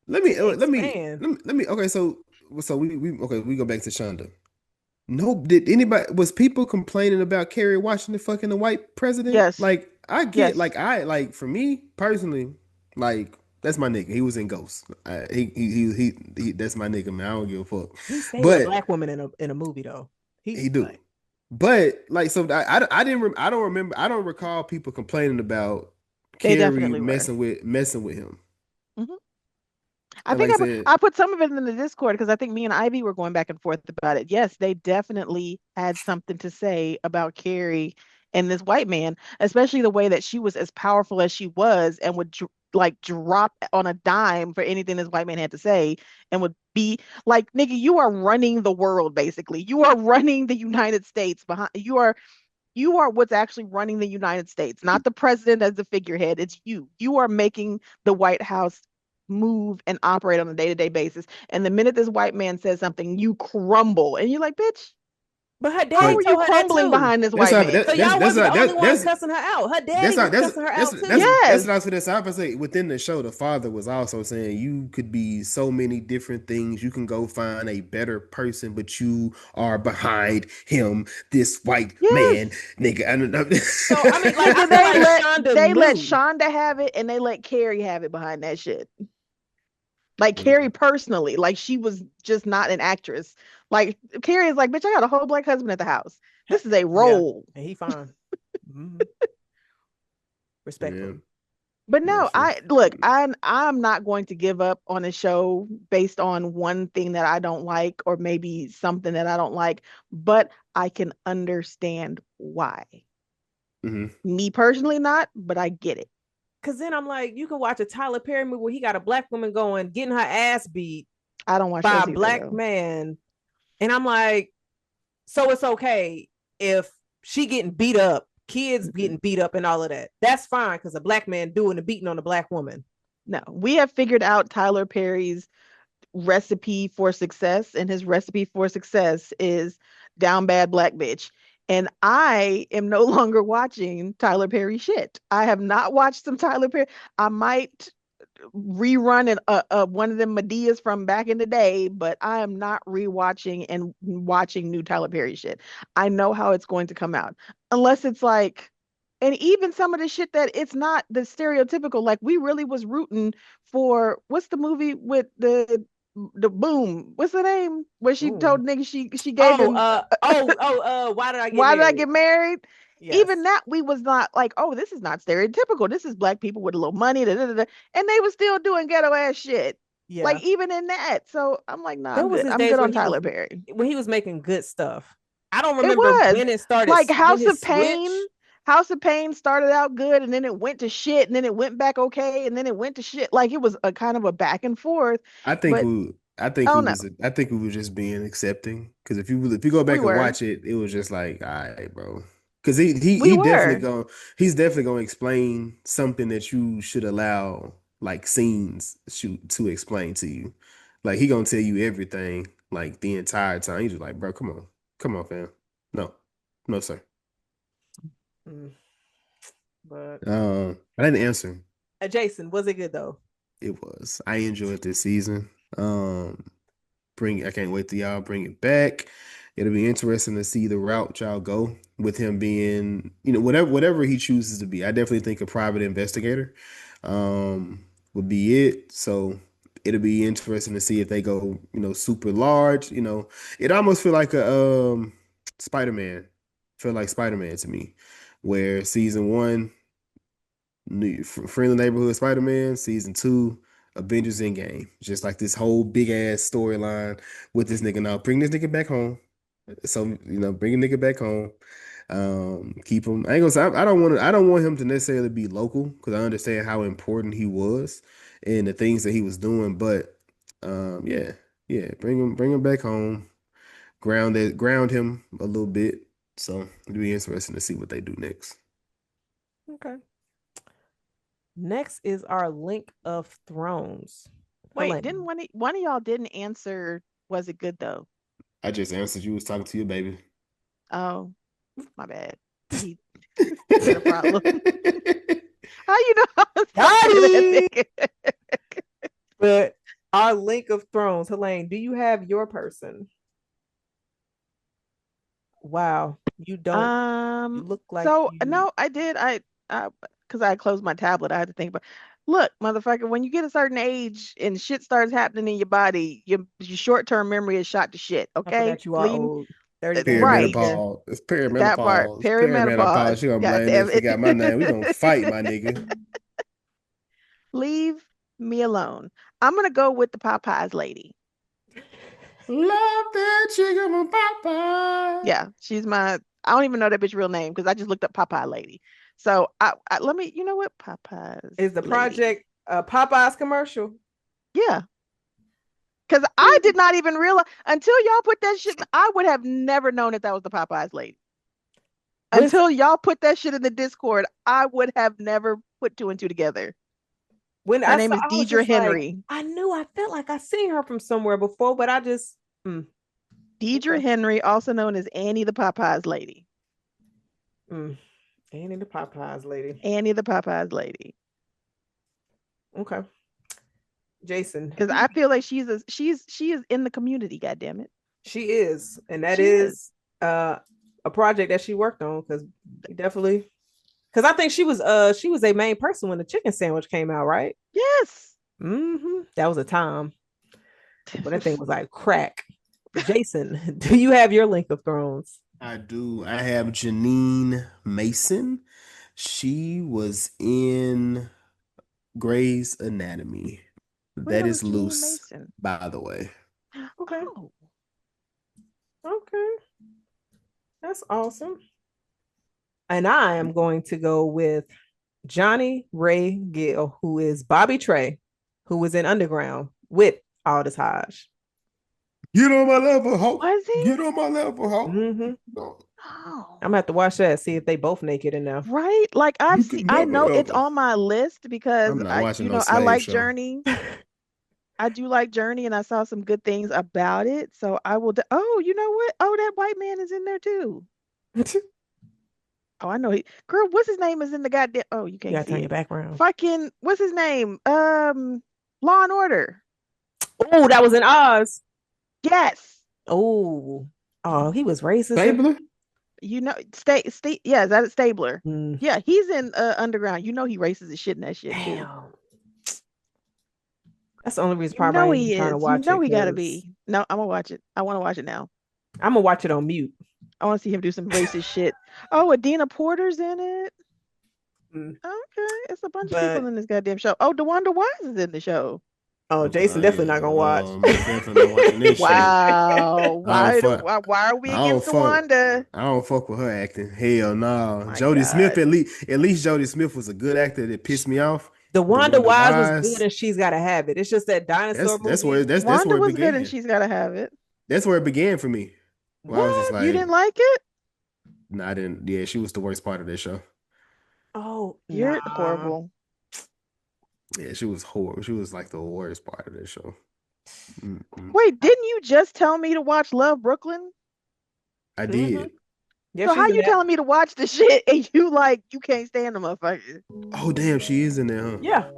let me okay, so we go back to Shonda. No, did anybody was people complaining about Kerry Washington fucking the white president? Yes. Like I get Yes. for me personally, like that's my nigga. He was in Ghost. He that's my nigga, man. I don't give a fuck. He stayed with a black woman in a movie though. He do. Like, but like so I don't recall people complaining about Kerry messing with him. Mm-hmm. I think I put some of it in the Discord because I think me and Ivy were going back and forth about it. Yes, they definitely had something to say about Carrie and this white man, especially the way that she was as powerful as she was and would like drop on a dime for anything this white man had to say, and would be like, nigga, you are running the world basically. You are running the United States behind. You are what's actually running the United States, not the president as the figurehead. It's you. You are making the White House move and operate on a day-to-day basis. And the minute this white man says something, you crumble. And you're like, bitch, But her how daddy are But you told her that crumbling too. behind this that's white not man? So y'all that's wasn't not the only ones that's cussing her out. Her that's daddy not was cussing her out too. that's Yes. not what that's opposite. Within the show, the father was also saying you could be so many different things. You can go find a better person, but you are behind him, this white man, Yes. nigga. I don't know. So I mean, like I Nigga, feel like Shonda they let knew. Shonda have it and they let Carrie have it behind that shit. Like Carrie Mhm. personally, like she was just not an actress. Like Carrie is like, bitch, I got a whole black husband at the house. This is a Yeah, role. and he fine. Mhm. Yeah, Respectfully. But yeah, no, I look, I'm not going to give up on a show based on one thing that I don't like or maybe something that I don't like, but I can understand why. hmm Me personally not, but I get it. Cause then I'm like, you can watch a Tyler Perry movie where he got a black woman going, getting her ass beat I don't watch by a those either black though. man. And I'm like, so it's okay if she getting beat up, kids Mm-mm. getting beat up and all of that. That's fine because a black man doing the beating on a black woman. No, we have figured out Tyler Perry's recipe for success, and his recipe for success is down bad black bitch. And I am no longer watching Tyler Perry shit. I have not watched some Tyler Perry. I might rerun one of them Medeas from back in the day, but I am not rewatching and watching new Tyler Perry shit. I know how it's going to come out, unless it's like, and even some of the shit that it's not the stereotypical. Like we really was rooting for what's the movie with the boom? What's the name? Where she Ooh. told nigga she gave him Why did I get why did I married? get married? Yes. Even that we was not like, oh, this is not stereotypical. This is black people with a little money, da, da, da, da. And they was still doing ghetto ass shit. Like Yeah. even in that. So I'm like, nah, I'm There was good. his I'm days good on Tyler Perry. when he was making good stuff. I don't It remember was when it started like when his switch. House of Pain started out good and then it went to shit and then it went back okay and then it went to shit. Like it was a kind of a back and forth. But oh no, I think we were just being accepting. Because if you go we back and were. watch it, it was just like, all right, bro. Because We were. he's definitely gonna explain something that you should allow like scenes to explain to you. Like he gonna tell you everything like the entire time. He's just like, bro, come on, fam. No, no, sir. Mm, but I didn't answer. Jason, was it good though? It was. I enjoyed this season. Bring I can't wait till y'all bring it back. It'll be interesting to see the route y'all go with him being, whatever he chooses to be. I definitely think a private investigator would be it. So it'll be interesting to see if they go, super large. It almost feel like a Spider-Man. Feel like Spider-Man to me, where season one, Friendly Neighborhood Spider-Man, season two, Avengers Endgame. Just like this whole big ass storyline with this nigga. Now bring this nigga back home. So, bring a nigga back home. Keep him. I ain't gonna say I don't want him to necessarily be local because I understand how important he was and the things that he was doing. But yeah, yeah, bring him back home. Ground him a little bit. So it'll be interesting to see what they do next. Okay. Next is our Link of Thrones. Wait, didn't Helaine. one of y'all didn't answer, was it good though? I just answered you was talking to your baby. Oh, my bad. He had a problem. How you know I was talking to that Daddy! nigga? But our Link of Thrones. Helaine, do you have your person? Wow. You don't. You look like So you. no, I did. Because I closed my tablet, I had to think about. Look, motherfucker, when you get a certain age and shit starts happening in your body, your short-term memory is shot to shit. I Okay, forgot you are leading old. 30 right. nigga. Perimenopause. It's That part, perimenopause. Perimenopause. perimenopause. You gonna God blame this? damn Forgot my name. We gonna fight, it. my nigga. Leave me alone. I'm gonna go with the Popeyes lady. Love that chicken from Popeye. Yeah, she's my. I don't even know that bitch real name because I just looked up Popeye lady. So I let me. You know what? Popeyes Is the lady. project a Popeyes commercial. Yeah. Because I did not even realize until y'all put that shit. I would have never known that was the Popeyes lady. Until y'all put that shit in the Discord, I would have never put two and two together. When her name is Deidre Henry. Like, I felt like I seen her from somewhere before, but I just Deidre Henry, also known as Annie the Popeyes lady. Annie the Popeyes lady. Annie the Popeyes lady. Okay. Jason. Because I feel like she is in the community, goddammit. She is. And that is a project that she worked on, because definitely, because I think she was a main person when the chicken sandwich came out, right? Yes. That was a time when that thing was like crack. Jason, do you have your link of thrones? I do. I have Janine Mason. She was in Grey's Anatomy. That is loose, by the way. Okay. Oh. Okay. That's awesome. And I am going to go with Johnny Ray Gill, who is Bobby Trey, who was in Underground with Aldous Hodge. Get on my level, ho. Was he? Get on my level, ho. Oh. I'm gonna have to watch that, see if they both naked enough. Right? Like I know it's on my list because I like show. Journey. I do like Journey, and I saw some good things about it. So I will. Oh, you know what? Oh, that white man is in there too. Oh, I know. Girl, what's his name is in the goddamn. Oh, you can't see turn it. Your background. Fucking, what's his name? Law and Order. Oh, that was in Oz. Yes. Oh, he was racist. Stabler? You know, yeah, is that a Stabler? Yeah, he's in Underground. You know he races his shit in that shit too. That's the only reason probably I'm trying to watch it. You know he gotta be. No, I'm gonna watch it. I want to watch it now. I'm gonna watch it on mute. I want to see him do some racist shit. Oh, Adina Porter's in it. Okay, it's a bunch of people in this goddamn show. Oh, DeWanda Wise is in the show. Oh, Jason definitely not gonna watch. Wow. Why are we against DeWanda? I don't fuck with her acting. Hell no. Jodie Smith, at least Jodie Smith was a good actor that pissed me off. DeWanda Wise was good, and She's Gotta Have It. It's just that dinosaur that's where it began. DeWanda was good, and She's Gotta Have It. That's where it began for me. What? I was just like, you didn't like it? No, I didn't. Yeah, she was the worst part of that show. Oh, you're horrible. Yeah, she was horrible. She was like the worst part of that show. Wait, didn't you just tell me to watch Love Brooklyn? I did. Yeah, so how you telling me to watch the shit and you can't stand the motherfucker? Oh damn, she is in there, huh? Yeah.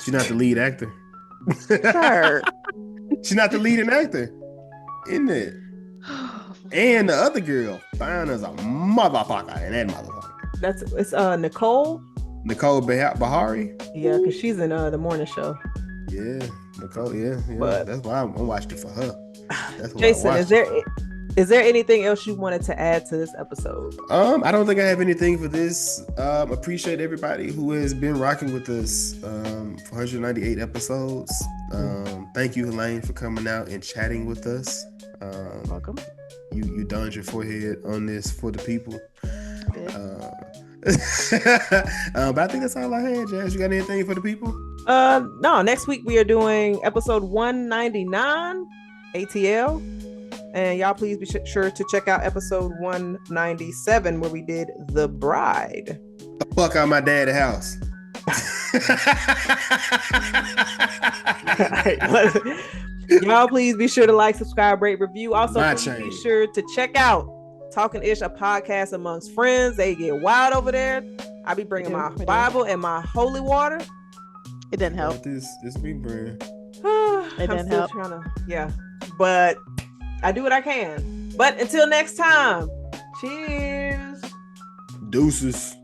She's not the lead actor. Sir. She's not the leading actor. Isn't it? And the other girl, fine as a motherfucker in that motherfucker. It's Nicole Bahari. Yeah, because she's in the morning show. Yeah, Nicole. Yeah. But that's why I watched it for her. That's Jason, is there anything else you wanted to add to this episode? I don't think I have anything for this. Appreciate everybody who has been rocking with us for 198 episodes. Thank you, Helaine, for coming out and chatting with us. Welcome. You donned your forehead on this for the people. But I think that's all I had, Jazz. You got anything for the people? No. Next week we are doing episode 199, ATL. And y'all please be sure to check out episode 197 where we did The Bride. The fuck out my dad's house. Y'all please be sure to like, subscribe, rate, review. Also, be sure to check out Talkin Ish, a podcast amongst friends. They get wild over there. I be bringing my Bible and my holy water. It didn't help. This big brand. It didn't help. But I do what I can. But until next time, cheers. Deuces.